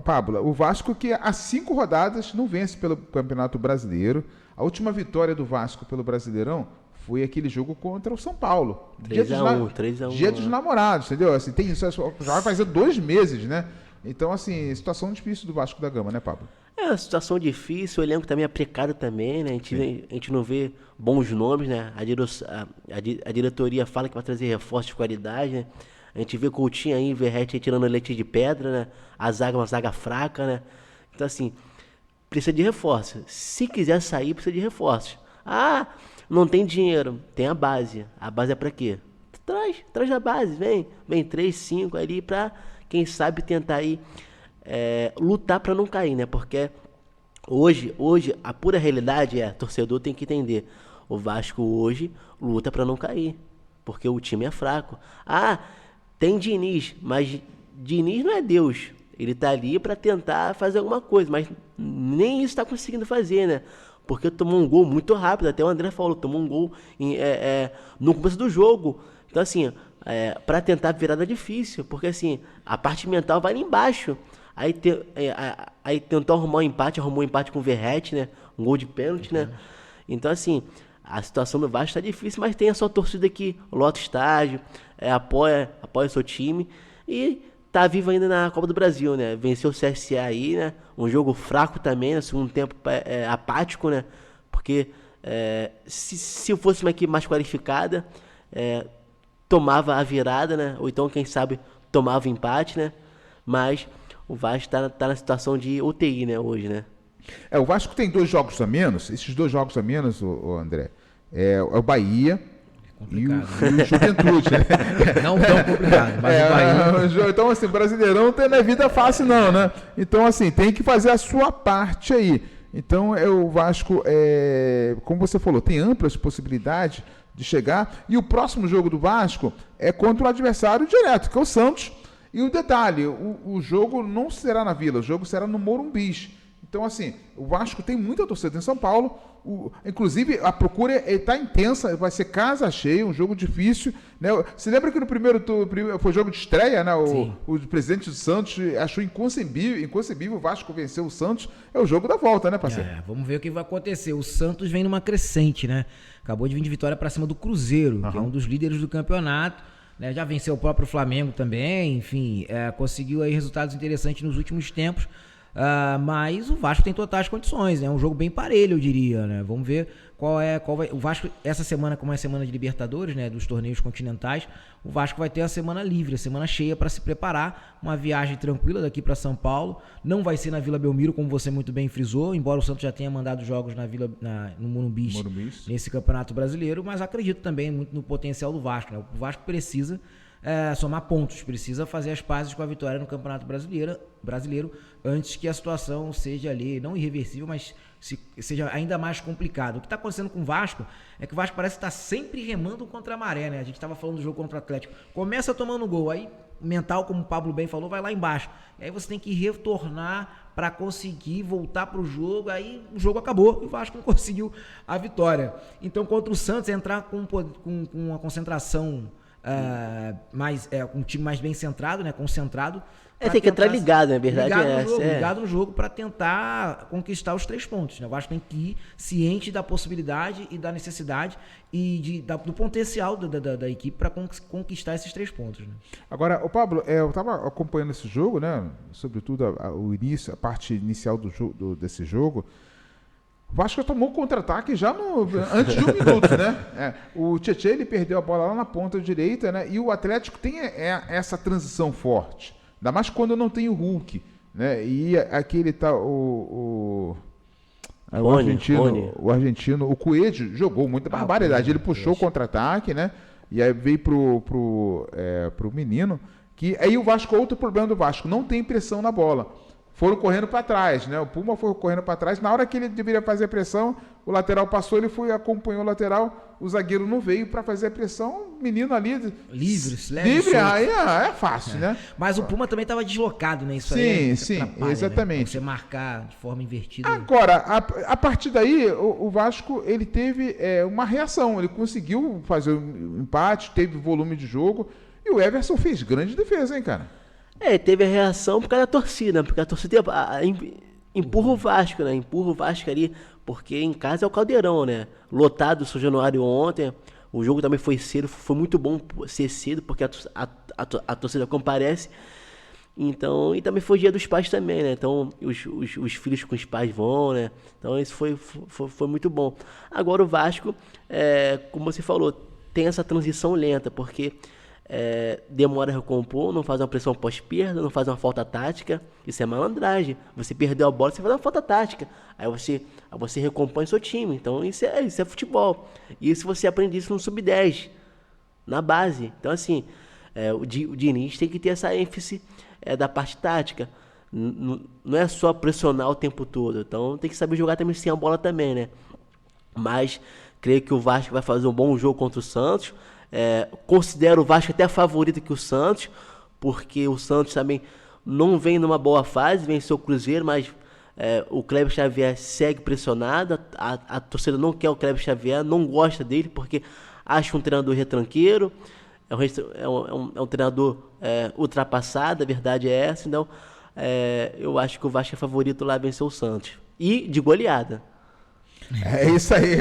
Pablo, o Vasco que há 5 rodadas não vence pelo Campeonato Brasileiro. A última vitória do Vasco pelo Brasileirão foi aquele jogo contra o São Paulo. 3x1. Dia dos Namorados, entendeu? Assim, já vai fazer 2 meses, né? Então, assim, situação difícil do Vasco da Gama, né, Pablo? É uma situação difícil, o elenco também é precário também, né? A gente não vê bons nomes, né? A diretoria fala que vai trazer reforços de qualidade, né? A gente vê Coutinho aí, Verratti aí tirando leite de pedra, né? A zaga é uma zaga fraca, né? Então, assim, precisa de reforço. Se quiser sair, precisa de reforços. Ah, não tem dinheiro. Tem a base. A base é pra quê? Traz a base, vem 3, 5 ali pra, quem sabe, tentar aí lutar pra não cair, né? Porque hoje a pura realidade torcedor tem que entender. O Vasco hoje luta pra não cair, porque o time é fraco. Ah, tem Diniz, mas Diniz não é Deus. Ele tá ali pra tentar fazer alguma coisa, mas nem isso tá conseguindo fazer, né? Porque tomou um gol muito rápido, até o André falou, tomou um gol no começo do jogo. Então, assim, pra tentar virada é difícil, porque, assim, a parte mental vai lá embaixo. Aí tentou arrumou um empate com o Verratti, né? Um gol de pênalti, né? Então, assim, a situação do Vasco tá difícil, mas tem a sua torcida que lota o estádio, apoia o seu time e tá vivo ainda na Copa do Brasil, né? Venceu o CSA aí, né? Um jogo fraco também, no segundo tempo apático, né? Porque se fosse uma equipe mais qualificada, tomava a virada, né? Ou então, quem sabe, tomava o empate, né? Mas o Vasco tá na situação de UTI, né, hoje, né? O Vasco tem 2 jogos a menos. Esses 2 jogos a menos, o André, é o Bahia e o Juventude, né? Não tão complicado, mas o Bahia... Então, assim, Brasileirão não é vida fácil não, né? Então, assim, tem que fazer a sua parte aí. Então, o Vasco, como você falou, tem amplas possibilidades de chegar. E o próximo jogo do Vasco é contra o adversário direto, que é o Santos. E o detalhe, o jogo não será na Vila, o jogo será no Morumbi. Então, assim, o Vasco tem muita torcida em São Paulo. Inclusive, a procura está intensa, vai ser casa cheia, um jogo difícil. Né? Você lembra que no primeiro foi jogo de estreia, né? O presidente do Santos achou inconcebível o Vasco vencer o Santos. É o jogo da volta, né, parceiro? Vamos ver o que vai acontecer. O Santos vem numa crescente, né? Acabou de vir de vitória para cima do Cruzeiro, que é um dos líderes do campeonato. Né? Já venceu o próprio Flamengo também, enfim, conseguiu aí resultados interessantes nos últimos tempos. Mas o Vasco tem totais condições, né? É um jogo bem parelho, eu diria, né? Vamos ver qual vai. O Vasco, essa semana, como é a semana de Libertadores, né? Dos torneios continentais, o Vasco vai ter a semana livre, a semana cheia para se preparar. Uma viagem tranquila daqui para São Paulo. Não vai ser na Vila Belmiro, como você muito bem frisou, embora o Santos já tenha mandado jogos no Morumbi nesse Campeonato Brasileiro, mas acredito também muito no potencial do Vasco, né? O Vasco precisa somar pontos, precisa fazer as pazes com a vitória no Campeonato Brasileiro antes que a situação seja ali, não irreversível, mas seja ainda mais complicado. O que está acontecendo com o Vasco é que o Vasco parece estar sempre remando contra a maré, né? A gente estava falando do jogo contra o Atlético. Começa tomando gol, aí mental, como o Pablo bem falou, vai lá embaixo. E aí você tem que retornar para conseguir voltar para o jogo, aí o jogo acabou e o Vasco não conseguiu a vitória. Então, contra o Santos, entrar com uma concentração um time mais bem centrado, né? Concentrado. Tem que entrar ligado, na verdade. Ligado no jogo para tentar conquistar os 3 pontos. Né? O Vasco tem que ir ciente da possibilidade e da necessidade e do potencial da equipe para conquistar esses 3 pontos. Né? Agora, Pablo, eu estava acompanhando esse jogo, né? Sobretudo a parte inicial desse jogo. O Vasco tomou contra-ataque já antes de 1 minuto, né? O Tietê, ele perdeu a bola lá na ponta direita, né? E o Atlético tem essa transição forte. Ainda mais quando não tem o Hulk, né? E aqui ele tá o argentino, o Coelho jogou muita barbaridade. Ele puxou o contra-ataque, né? E aí veio pro Menino, que aí o Vasco, outro problema do Vasco, não tem pressão na bola. Foram correndo para trás, né? O Puma foi correndo para trás. Na hora que ele deveria fazer a pressão, o lateral passou, ele acompanhou o lateral, o zagueiro não veio para fazer a pressão. O menino ali livre, aí é fácil, né? Mas o Puma também estava deslocado, né? Isso sim, exatamente. Né? Você marcar de forma invertida. Agora, a partir daí, o Vasco ele teve uma reação. Ele conseguiu fazer um empate, teve volume de jogo. E o Everson fez grande defesa, hein, cara? Teve a reação por causa da torcida, porque a torcida empurra o Vasco, né? Empurra o Vasco ali, porque em casa é o Caldeirão, né? Lotado o São Januário ontem, o jogo também foi cedo, foi muito bom ser cedo, porque a torcida comparece. Então, e também foi dia dos pais também, né? Então, os filhos com os pais vão, né? Então, isso foi muito bom. Agora o Vasco, como você falou, tem essa transição lenta, porque... demora a recompor, não faz uma pressão pós-perda, não faz uma falta tática. Isso é malandragem. Você perdeu a bola, você faz uma falta tática. Aí você recompõe seu time. Então isso é futebol. E isso você aprende isso no sub-10, na base. Então assim, o Diniz tem que ter essa ênfase da parte tática. Não é só pressionar o tempo todo. Então tem que saber jogar também sem a bola também, né? Mas creio que o Vasco vai fazer um bom jogo contra o Santos. Considero o Vasco até favorito que o Santos, porque o Santos também não vem numa boa fase, venceu o Cruzeiro, mas o Kleber Xavier segue pressionado, a torcida não quer o Kleber Xavier, não gosta dele, porque acha um treinador retranqueiro, é um treinador ultrapassado, a verdade é essa. Então eu acho que o Vasco é favorito lá a vencer o Santos, e de goleada. É isso aí,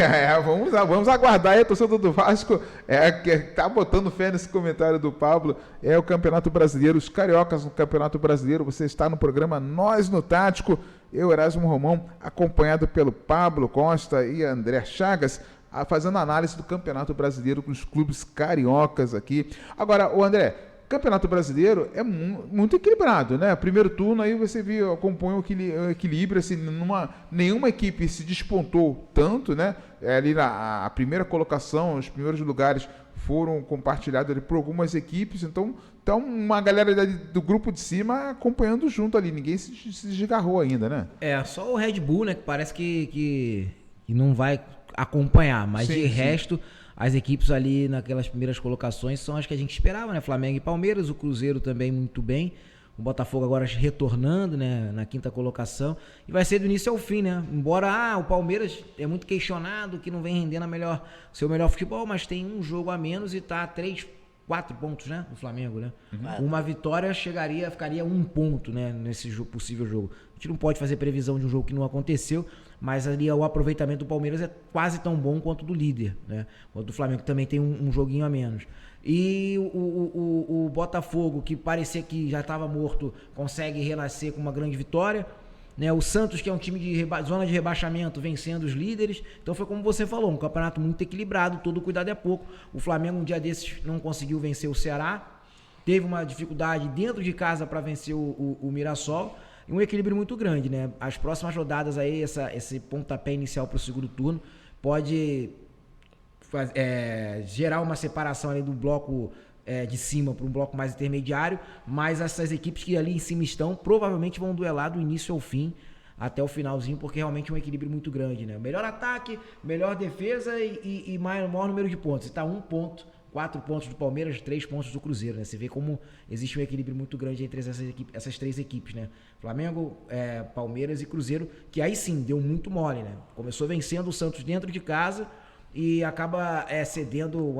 vamos aguardar aí, a torcida do Vasco que tá botando fé nesse comentário do Pablo, o Campeonato Brasileiro, os cariocas no Campeonato Brasileiro. Você está no programa Nós no Tático, eu, Erasmo Romão, acompanhado pelo Pablo Costa e André Chagas, fazendo análise do Campeonato Brasileiro com os clubes cariocas aqui. Agora, o André, Campeonato Brasileiro é muito equilibrado, né? Primeiro turno aí você acompanha o equilíbrio, assim, nenhuma equipe se despontou tanto, né? Ali a primeira colocação, os primeiros lugares foram compartilhados ali por algumas equipes, então uma galera do grupo de cima acompanhando junto ali, ninguém se desgarrou ainda, né? Só o Red Bull, né, que parece que não vai acompanhar, mas de resto... As equipes ali naquelas primeiras colocações são as que a gente esperava, né? Flamengo e Palmeiras, o Cruzeiro também muito bem. O Botafogo agora retornando, né? Na quinta colocação. E vai ser do início ao fim, né? Embora o Palmeiras é muito questionado, que não vem rendendo seu melhor futebol, mas tem um jogo a menos e tá 4 pontos, né? O Flamengo, né? Uma vitória ficaria 1 ponto, né? Nesse possível jogo. A gente não pode fazer previsão de um jogo que não aconteceu, mas ali o aproveitamento do Palmeiras é quase tão bom quanto do líder, né? O do Flamengo também tem um joguinho a menos. E o Botafogo, que parecia que já estava morto, consegue renascer com uma grande vitória, né? O Santos, que é um time de zona de rebaixamento, vencendo os líderes. Então foi como você falou, um campeonato muito equilibrado, todo cuidado é pouco. O Flamengo um dia desses não conseguiu vencer o Ceará, teve uma dificuldade dentro de casa para vencer o Mirassol. Um equilíbrio muito grande, né? As próximas rodadas aí, esse pontapé inicial para o segundo turno pode gerar uma separação ali do bloco de cima para um bloco mais intermediário, mas essas equipes que ali em cima estão provavelmente vão duelar do início ao fim, até o finalzinho, porque realmente é um equilíbrio muito grande, né? Melhor ataque, melhor defesa e maior número de pontos. Está 1 ponto, 4 pontos do Palmeiras, 3 pontos do Cruzeiro, né? Você vê como existe um equilíbrio muito grande entre essas 3 equipes, né? Flamengo, Palmeiras e Cruzeiro, que aí sim deu muito mole, né? Começou vencendo o Santos dentro de casa e acaba cedendo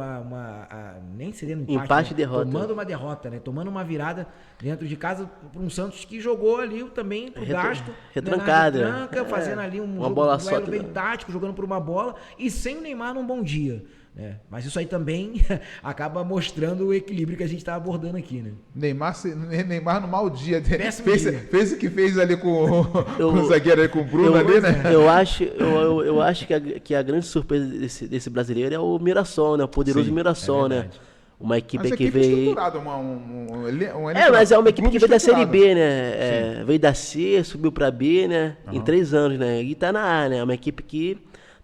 nem cedendo empate, né? Derrota. Tomando uma derrota, né? Tomando uma virada dentro de casa para um Santos que jogou ali também pro gasto, retrancado, né? Retranca, fazendo ali um bola só bem tático, jogando por uma bola e sem o Neymar num bom dia. Mas isso aí também acaba mostrando o equilíbrio que a gente está abordando aqui, né? Neymar no mau dia. Fez o que fez ali com o zagueiro, com o Bruno né? Eu acho que a grande surpresa desse brasileiro é o Mirassol, né? O poderoso Mirassol, né? Uma equipe que veio... mas é uma equipe que veio da Série B, né? Veio da C, subiu pra B, né? Em 3 anos, né? E tá na A, né? É uma equipe que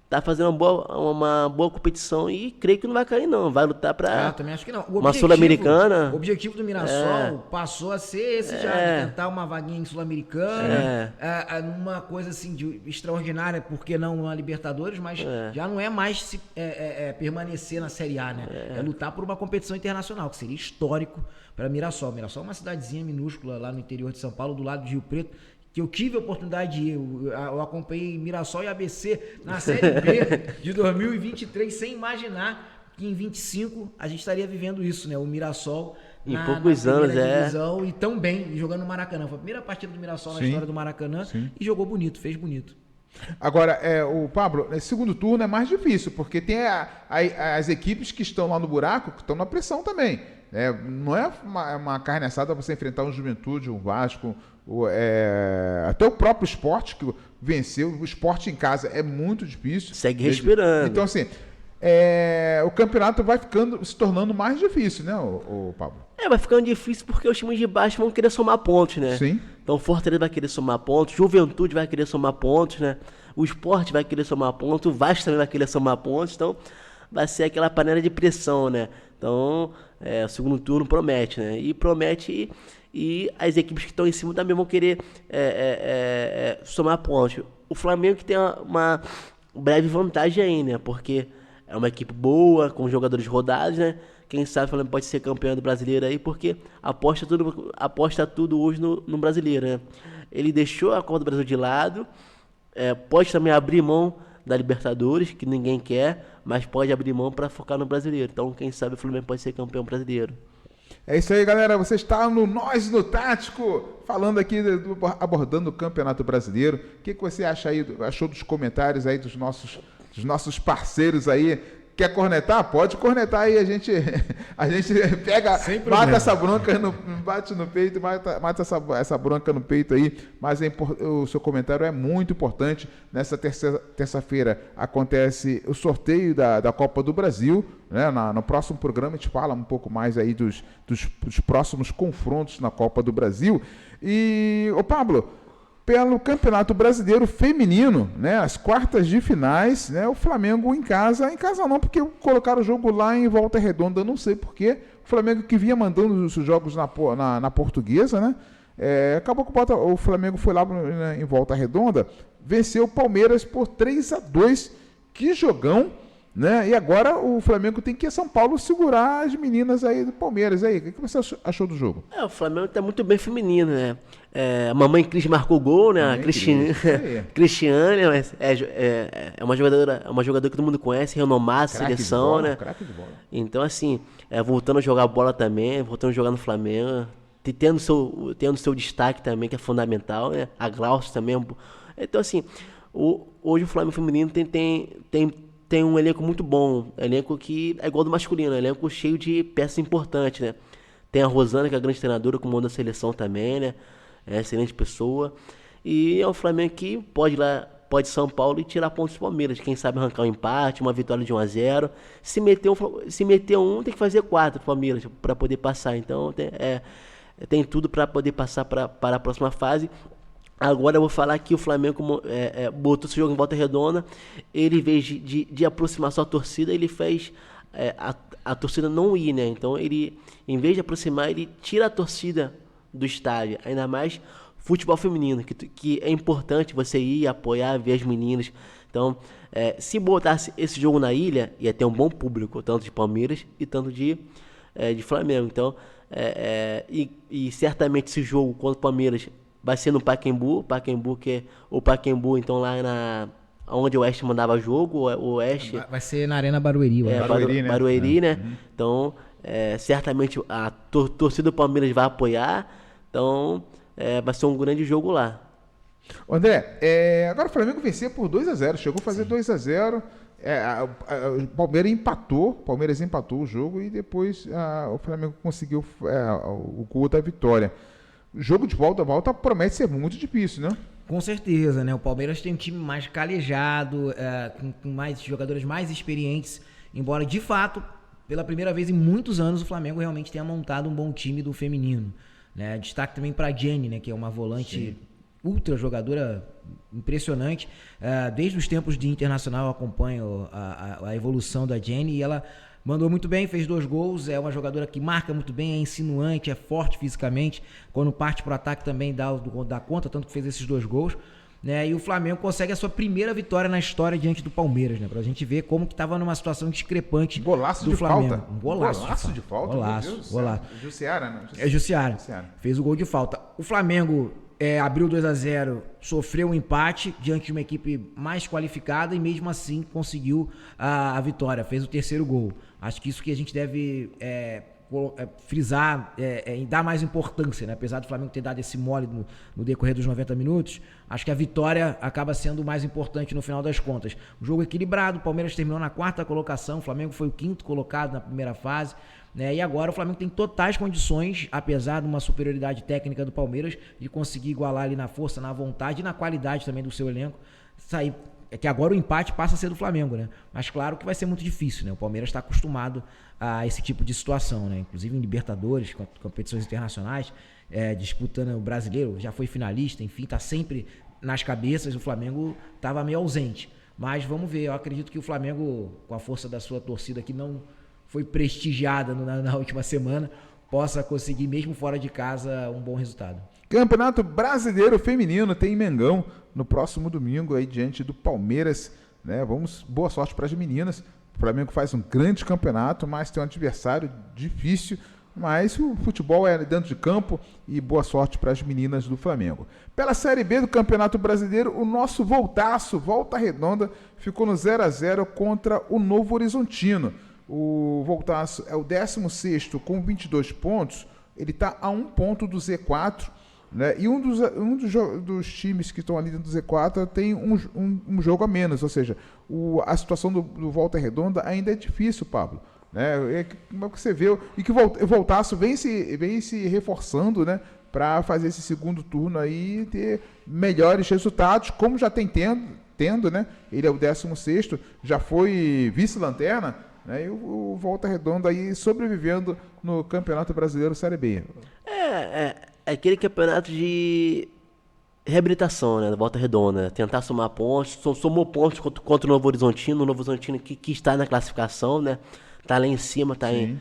tá fazendo uma boa competição e creio que não vai cair não, vai lutar para também acho que não. uma Sul-Americana. O objetivo do Mirassol passou a ser esse já, de tentar uma vaguinha em Sul-Americana, numa coisa assim de extraordinária, porque não uma Libertadores, mas já não é mais permanecer na Série A, né? É lutar por uma competição internacional, que seria histórico para Mirassol. Mirassol é uma cidadezinha minúscula lá no interior de São Paulo, do lado de Rio Preto, que eu tive a oportunidade de ir. Eu acompanhei Mirassol e ABC na Série B de 2023, sem imaginar que em 25 a gente estaria vivendo isso, né? O Mirassol em poucos anos, divisão, e tão bem, jogando no Maracanã. Foi a primeira partida do Mirassol na história do Maracanã, e jogou bonito, fez bonito. Agora, o Pablo, nesse segundo turno é mais difícil, porque tem as equipes que estão lá no buraco, que estão na pressão também. Não é uma carne assada você enfrentar um Juventude, um Vasco, até o próprio Sport, que venceu. O Sport em casa é muito difícil. Segue respirando. Então, assim, o campeonato vai se tornando mais difícil, né, o Pablo? Vai ficando difícil porque os times de baixo vão querer somar pontos, né? Sim. Então, Fortaleza vai querer somar pontos, Juventude vai querer somar pontos, né? O Sport vai querer somar pontos, o Vasco também vai querer somar pontos, então vai ser aquela panela de pressão, né? Então, o segundo turno promete, né? E promete, e as equipes que estão em cima também vão querer somar pontos. O Flamengo que tem uma breve vantagem aí, né? Porque é uma equipe boa, com jogadores rodados, né? Quem sabe o Flamengo pode ser campeão do Brasileiro aí, porque aposta tudo hoje no Brasileiro, né? Ele deixou a Copa do Brasil de lado, pode também abrir mão da Libertadores, que ninguém quer, mas pode abrir mão para focar no Brasileiro. Então, quem sabe o Flamengo pode ser campeão brasileiro. É isso aí, galera. Você está no Nós no Tático, falando aqui, abordando o Campeonato Brasileiro. O que você achou dos comentários aí dos nossos parceiros aí? Quer cornetar? Pode cornetar aí, a gente pega, mata essa bronca, bate no peito, mata essa bronca no peito aí, mas o seu comentário é muito importante. Nessa terça-feira acontece o sorteio da Copa do Brasil, né? No próximo programa a gente fala um pouco mais aí dos próximos confrontos na Copa do Brasil. E, Pablo, pelo Campeonato Brasileiro Feminino, né, as quartas de finais, né, o Flamengo em casa não, porque colocaram o jogo lá em Volta Redonda, não sei porquê, o Flamengo que vinha mandando os jogos na Portuguesa, né, acabou que o Flamengo foi lá em Volta Redonda, venceu o Palmeiras por 3-2, que jogão, né, e agora o Flamengo tem que ir a São Paulo segurar as meninas aí do Palmeiras. Aí, o que você achou do jogo? O Flamengo tá muito bem feminino, né? A mamãe Cris marcou gol, né? A Cristiane é uma jogadora que todo mundo conhece, renomada, seleção, né? Craque de bola. Então, assim, voltando a jogar bola também, voltando a jogar no Flamengo, tendo seu destaque também, que é fundamental, né? A Glaucio também. Então, assim, hoje o Flamengo feminino tem um elenco muito bom, elenco que é igual do masculino, elenco cheio de peças importantes, né? Tem a Rosana, que é a grande treinadora, comanda a seleção também, né? É excelente pessoa. E é um Flamengo que pode ir São Paulo e tirar pontos do Palmeiras. Quem sabe arrancar um empate, uma vitória de 1-0. Se meter um, tem que fazer 4 pro Palmeiras para poder passar. Então tem tudo para poder passar para a próxima fase. Agora eu vou falar que o Flamengo botou esse jogo em Volta Redonda. Ele, em vez de aproximar sua torcida, ele fez a torcida não ir, né? Então ele, em vez de aproximar, ele tira a torcida do estádio. Ainda mais futebol feminino, que é importante você ir apoiar, ver as meninas. Então, se botasse esse jogo na ilha, ia ter um bom público, tanto de Palmeiras e tanto de Flamengo. Então, e certamente esse jogo contra o Palmeiras vai ser no Pacaembu, que é o Pacaembu, então lá onde o Oeste mandava jogo, o Oeste... Vai ser na Arena Barueri. Barueri, né? Uhum. Então, certamente a torcida do Palmeiras vai apoiar, então vai ser um grande jogo lá. André, agora o Flamengo venceu por 2-0, chegou a fazer 2-0, o Palmeiras empatou o jogo e depois o Flamengo conseguiu o gol da vitória. O jogo de volta promete ser muito difícil, né? Com certeza, né? O Palmeiras tem um time mais calejado, com mais jogadores mais experientes, embora de fato, pela primeira vez em muitos anos, o Flamengo realmente tenha montado um bom time do feminino, né? Destaque também para a Jenny, né? Que é uma volante ultra jogadora impressionante. Desde os tempos de Internacional eu acompanho a evolução da Jenny e ela mandou muito bem, fez 2 gols, é uma jogadora que marca muito bem, é insinuante, é forte fisicamente, quando parte para o ataque também dá conta, tanto que fez esses 2 gols. Né, e o Flamengo consegue a sua primeira vitória na história diante do Palmeiras, né? Pra gente ver como que tava numa situação discrepante do Flamengo. Falta. Um golaço de falta. Golaço. Jussiara, né? É Jussiara. Fez o gol de falta. O Flamengo abriu 2-0, sofreu um empate diante de uma equipe mais qualificada e mesmo assim conseguiu a vitória. Fez o 3º gol. Acho que isso que a gente deve frisar e dar mais importância, né? Apesar do Flamengo ter dado esse mole no decorrer dos 90 minutos, acho que a vitória acaba sendo o mais importante no final das contas. O jogo equilibrado, o Palmeiras terminou na 4ª colocação, o Flamengo foi o 5º colocado na primeira fase, né? E agora o Flamengo tem totais condições, apesar de uma superioridade técnica do Palmeiras, de conseguir igualar ali na força, na vontade e na qualidade também do seu elenco, sair. É que agora o empate passa a ser do Flamengo, né? Mas claro que vai ser muito difícil, né? O Palmeiras está acostumado a esse tipo de situação, né? Inclusive em Libertadores, competições internacionais, disputando o Brasileiro, já foi finalista, enfim, está sempre nas cabeças. O Flamengo estava meio ausente. Mas vamos ver, eu acredito que o Flamengo, com a força da sua torcida que não foi prestigiada na última semana, possa conseguir, mesmo fora de casa, um bom resultado. Campeonato Brasileiro Feminino tem Mengão no próximo domingo aí diante do Palmeiras, né? Boa sorte para as meninas. O Flamengo faz um grande campeonato, mas tem um adversário difícil, mas o futebol é dentro de campo e boa sorte para as meninas do Flamengo. Pela Série B do Campeonato Brasileiro, o nosso Volta Redonda, ficou no 0-0 contra o Novo Horizontino. O Voltaço é o 16º com 22 pontos, ele está a 1 ponto do Z4, né? E um dos times que estão ali dentro do Z4 tem um jogo a menos, ou seja, a situação do Volta Redonda ainda é difícil, Pablo. Né? Como é que você vê? E que o Voltaço vem se reforçando, né, para fazer esse segundo turno aí e ter melhores resultados, como já tem tendo, né? Ele é o 16º, já foi vice-lanterna, né? E o Volta Redonda aí sobrevivendo no Campeonato Brasileiro Série B. É aquele campeonato de reabilitação, né, da Volta Redonda, né? Tentar somar pontos, somou pontos contra o Novo Horizontino que está na classificação, né, tá lá em cima, tá em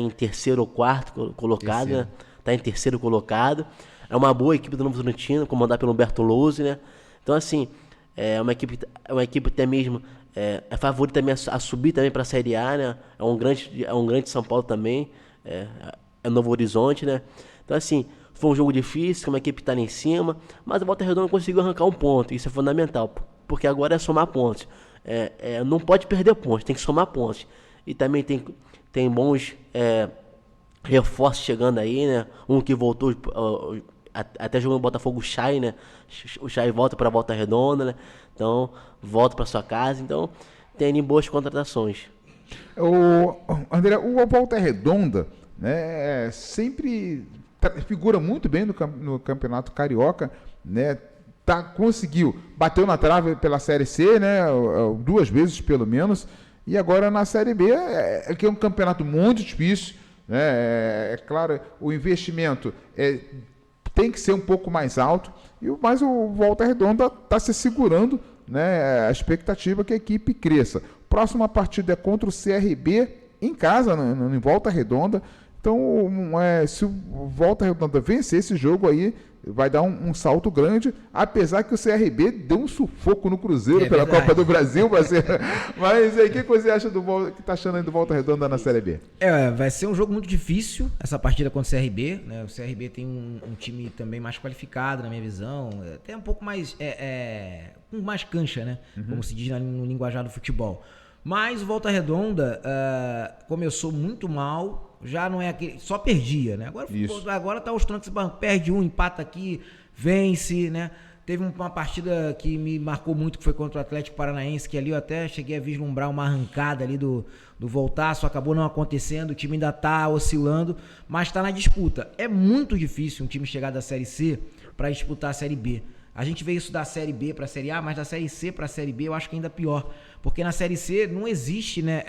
3º ou 4º colocado, né? Tá em 3º colocado, é uma boa equipe do Novo Horizontino, comandada pelo Humberto Lousi, né, então assim, é uma equipe até mesmo, é favorita também a subir também para a Série A, né, é um grande São Paulo também, é Novo Horizonte, né, então assim, foi um jogo difícil, uma equipe está lá em cima, mas a Volta Redonda conseguiu arrancar um ponto, isso é fundamental, porque agora é somar pontos. Não pode perder pontos, tem que somar pontos. E também tem bons reforços chegando aí, né? Um que voltou, até jogou no Botafogo, o Chay, né? O Chay volta para a Volta Redonda, né? Então, volta para sua casa, então tem boas contratações. André, o Volta Redonda, né, sempre figura muito bem no Campeonato Carioca, né? Bateu na trave pela Série C, né? 2 vezes pelo menos, e agora na Série B, que é um campeonato muito difícil, né? É claro, o investimento tem que ser um pouco mais alto, mas o Volta Redonda está se segurando, né? A expectativa é que a equipe cresça. Próxima partida é contra o CRB em casa, em Volta Redonda. Então, se o Volta Redonda vencer esse jogo aí, vai dar um salto grande, apesar que o CRB deu um sufoco no Cruzeiro pela Copa do Brasil, mas aí, o que você acha que tá achando aí do Volta Redonda na Série B? Vai ser um jogo muito difícil, essa partida contra o CRB, né? O CRB tem um time também mais qualificado, na minha visão, até um pouco mais, com mais cancha, né? Como se diz no linguajar do futebol. Mas o Volta Redonda começou muito mal, já não é aquele, só perdia, né? Agora tá mostrando que você perde um, empata aqui, vence, né? Teve uma partida que me marcou muito, que foi contra o Atlético Paranaense, que ali eu até cheguei a vislumbrar uma arrancada ali do Voltaço, acabou não acontecendo, o time ainda tá oscilando, mas tá na disputa. É muito difícil um time chegar da Série C para disputar a Série B. A gente vê isso da Série B para a Série A, mas da Série C para a Série B eu acho que ainda pior. Porque na Série C não existe, né,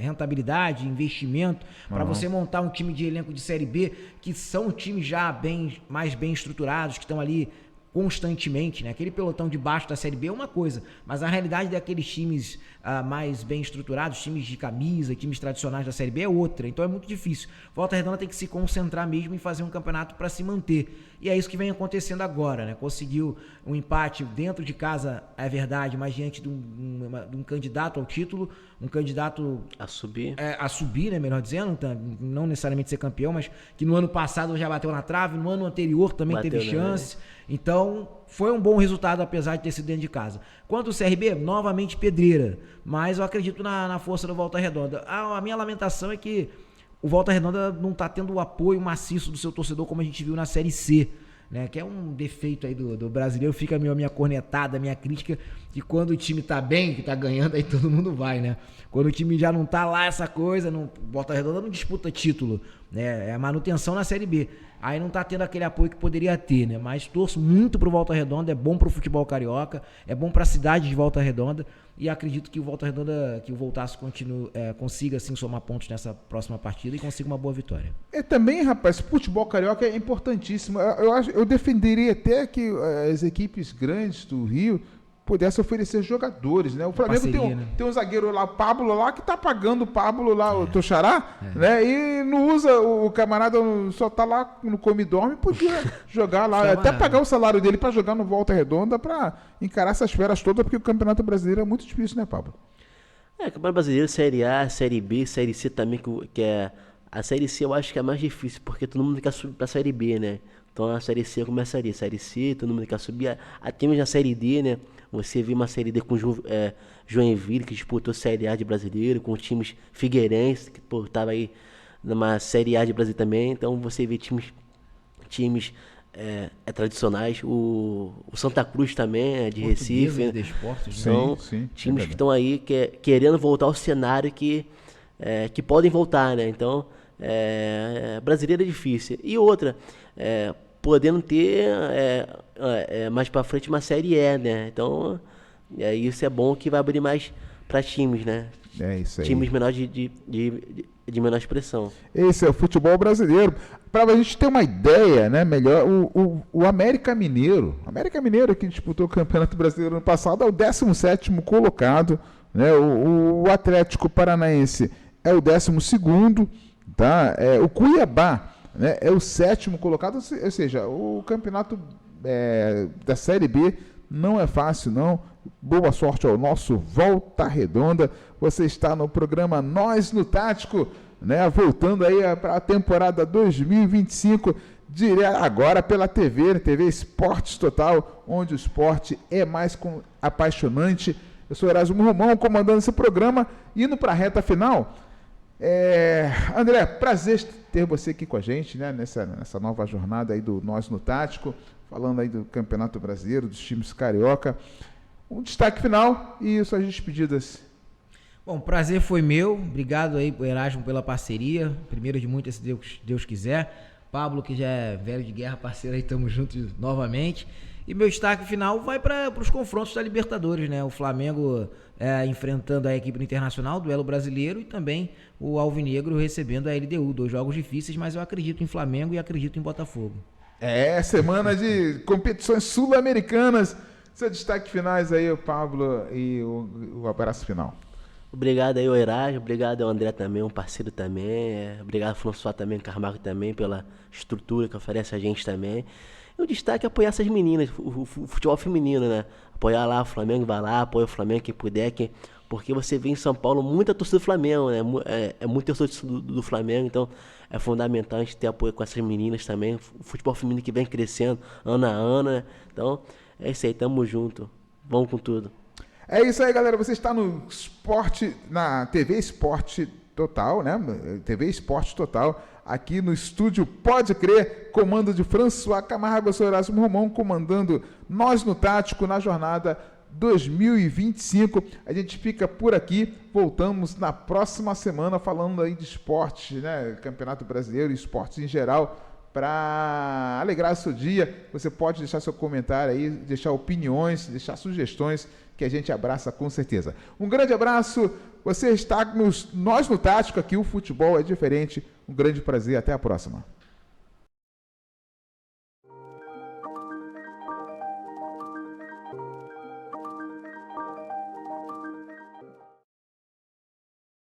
rentabilidade, investimento para você montar um time de elenco de Série B, que são times já mais bem estruturados, que estão ali constantemente, né? Aquele pelotão de baixo da Série B é uma coisa, mas a realidade daqueles times mais bem estruturados, times de camisa, times tradicionais da Série B é outra, então é muito difícil. Volta Redonda tem que se concentrar mesmo em fazer um campeonato para se manter, e é isso que vem acontecendo agora, né? Conseguiu um empate dentro de casa, é verdade, mas diante de um candidato ao título, um candidato a subir, né, melhor dizendo, não necessariamente ser campeão, mas que no ano passado já bateu na trave, no ano anterior também teve chance. Então, foi um bom resultado, apesar de ter sido dentro de casa. Quanto ao CRB, novamente pedreira, mas eu acredito na força do Volta Redonda. A minha lamentação é que o Volta Redonda não está tendo o apoio maciço do seu torcedor, como a gente viu na Série C, né? Que é um defeito aí do brasileiro. Fica a minha cornetada, a minha crítica, que quando o time tá bem, que tá ganhando, aí todo mundo vai, né? Quando o time já não tá lá, essa coisa, Volta Redonda não disputa título, né? É a manutenção na Série B. Aí não tá tendo aquele apoio que poderia ter, né? Mas torço muito pro Volta Redonda, é bom pro futebol carioca, é bom pra cidade de Volta Redonda, e acredito que o Volta Redonda, que o Voltaço consiga assim somar pontos nessa próxima partida e consiga uma boa vitória. Também, rapaz, futebol carioca é importantíssimo. Eu defenderia até que as equipes grandes do Rio pudesse oferecer jogadores, né? O Flamengo tem um zagueiro lá, o Pablo lá, que tá pagando o Pablo lá, o Toxará, né? E não usa, o camarada só tá lá no come e dorme, podia jogar lá, até pagar o salário dele para jogar no Volta Redonda, para encarar essas feras todas, porque o Campeonato Brasileiro é muito difícil, né, Pablo? Campeonato Brasileiro, Série A, Série B, Série C também, que é... A Série C eu acho que é mais difícil, porque todo mundo quer subir pra Série B, né? Então a Série C começaria, Série C, todo mundo quer subir. A time na Série D, né? Você viu uma Série D com Joinville, que disputou Série A de brasileiro, com times Figueirense, que tava aí numa Série A de Brasil também. Então você vê times tradicionais. O Santa Cruz também é de Recife. De esportes, são times que estão aí querendo voltar ao cenário que podem voltar, né? Então, brasileiro é difícil. E outra, podendo ter mais pra frente uma Série E, né? Então, isso é bom, que vai abrir mais para times, né? É isso aí. Times menores de menor expressão. Esse é o futebol brasileiro. Para a gente ter uma ideia, né, melhor, o América Mineiro que disputou o Campeonato Brasileiro ano passado, é o 17º colocado, né? O Atlético Paranaense é o 12º, tá? O Cuiabá, né, é o 7º colocado, ou seja, o campeonato da Série B não é fácil, não. Boa sorte ao nosso Volta Redonda. Você está no programa Nós no Tático, né? Voltando aí para a temporada 2025, agora pela TV Esportes Total, onde o esporte é mais apaixonante. Eu sou Erasmo Romão, comandando esse programa, indo para a reta final. André, prazer ter você aqui com a gente, né? Nessa nova jornada aí do Nós no Tático, falando aí do Campeonato Brasileiro, dos times carioca. Um destaque final e suas despedidas. Bom, o prazer foi meu. Obrigado aí, Erasmo, pela parceria. Primeiro de muitas, se Deus quiser. Pablo, que já é velho de guerra, parceiro aí, estamos juntos novamente. E meu destaque final vai para os confrontos da Libertadores, né? O Flamengo enfrentando a equipe do Internacional, duelo brasileiro, e também o Alvinegro recebendo a LDU. 2 jogos difíceis, mas eu acredito em Flamengo e acredito em Botafogo. Semana de competições sul-americanas. Seu destaque finais aí, o Pablo, e o abraço final. Obrigado aí, o Erasmo, obrigado ao André também, um parceiro também, obrigado ao François também, Carmargo também, pela estrutura que oferece a gente também. E o destaque é apoiar essas meninas, o futebol feminino, né? Apoiar lá o Flamengo, vai lá, apoia o Flamengo, quem puder, porque você vê em São Paulo muita torcida do Flamengo, né? É muita torcida do Flamengo, então é fundamental a gente ter apoio com essas meninas também, o futebol feminino que vem crescendo ano a ano, né? Então, é isso aí, tamo junto, vamos com tudo. É isso aí, galera, você está no esporte, na TV Esporte Total, né? TV Esporte Total, aqui no estúdio Pode Crer, comando de François Camargo, eu sou Erasmo Romão, comandando Nós no Tático na jornada 2025. A gente fica por aqui, voltamos na próxima semana falando aí de esporte, né? Campeonato Brasileiro e esportes em geral. Para alegrar seu dia, você pode deixar seu comentário aí, deixar opiniões, deixar sugestões, que a gente abraça com certeza. Um grande abraço, você está Nós no Tático, aqui o futebol é diferente. Um grande prazer, até a próxima.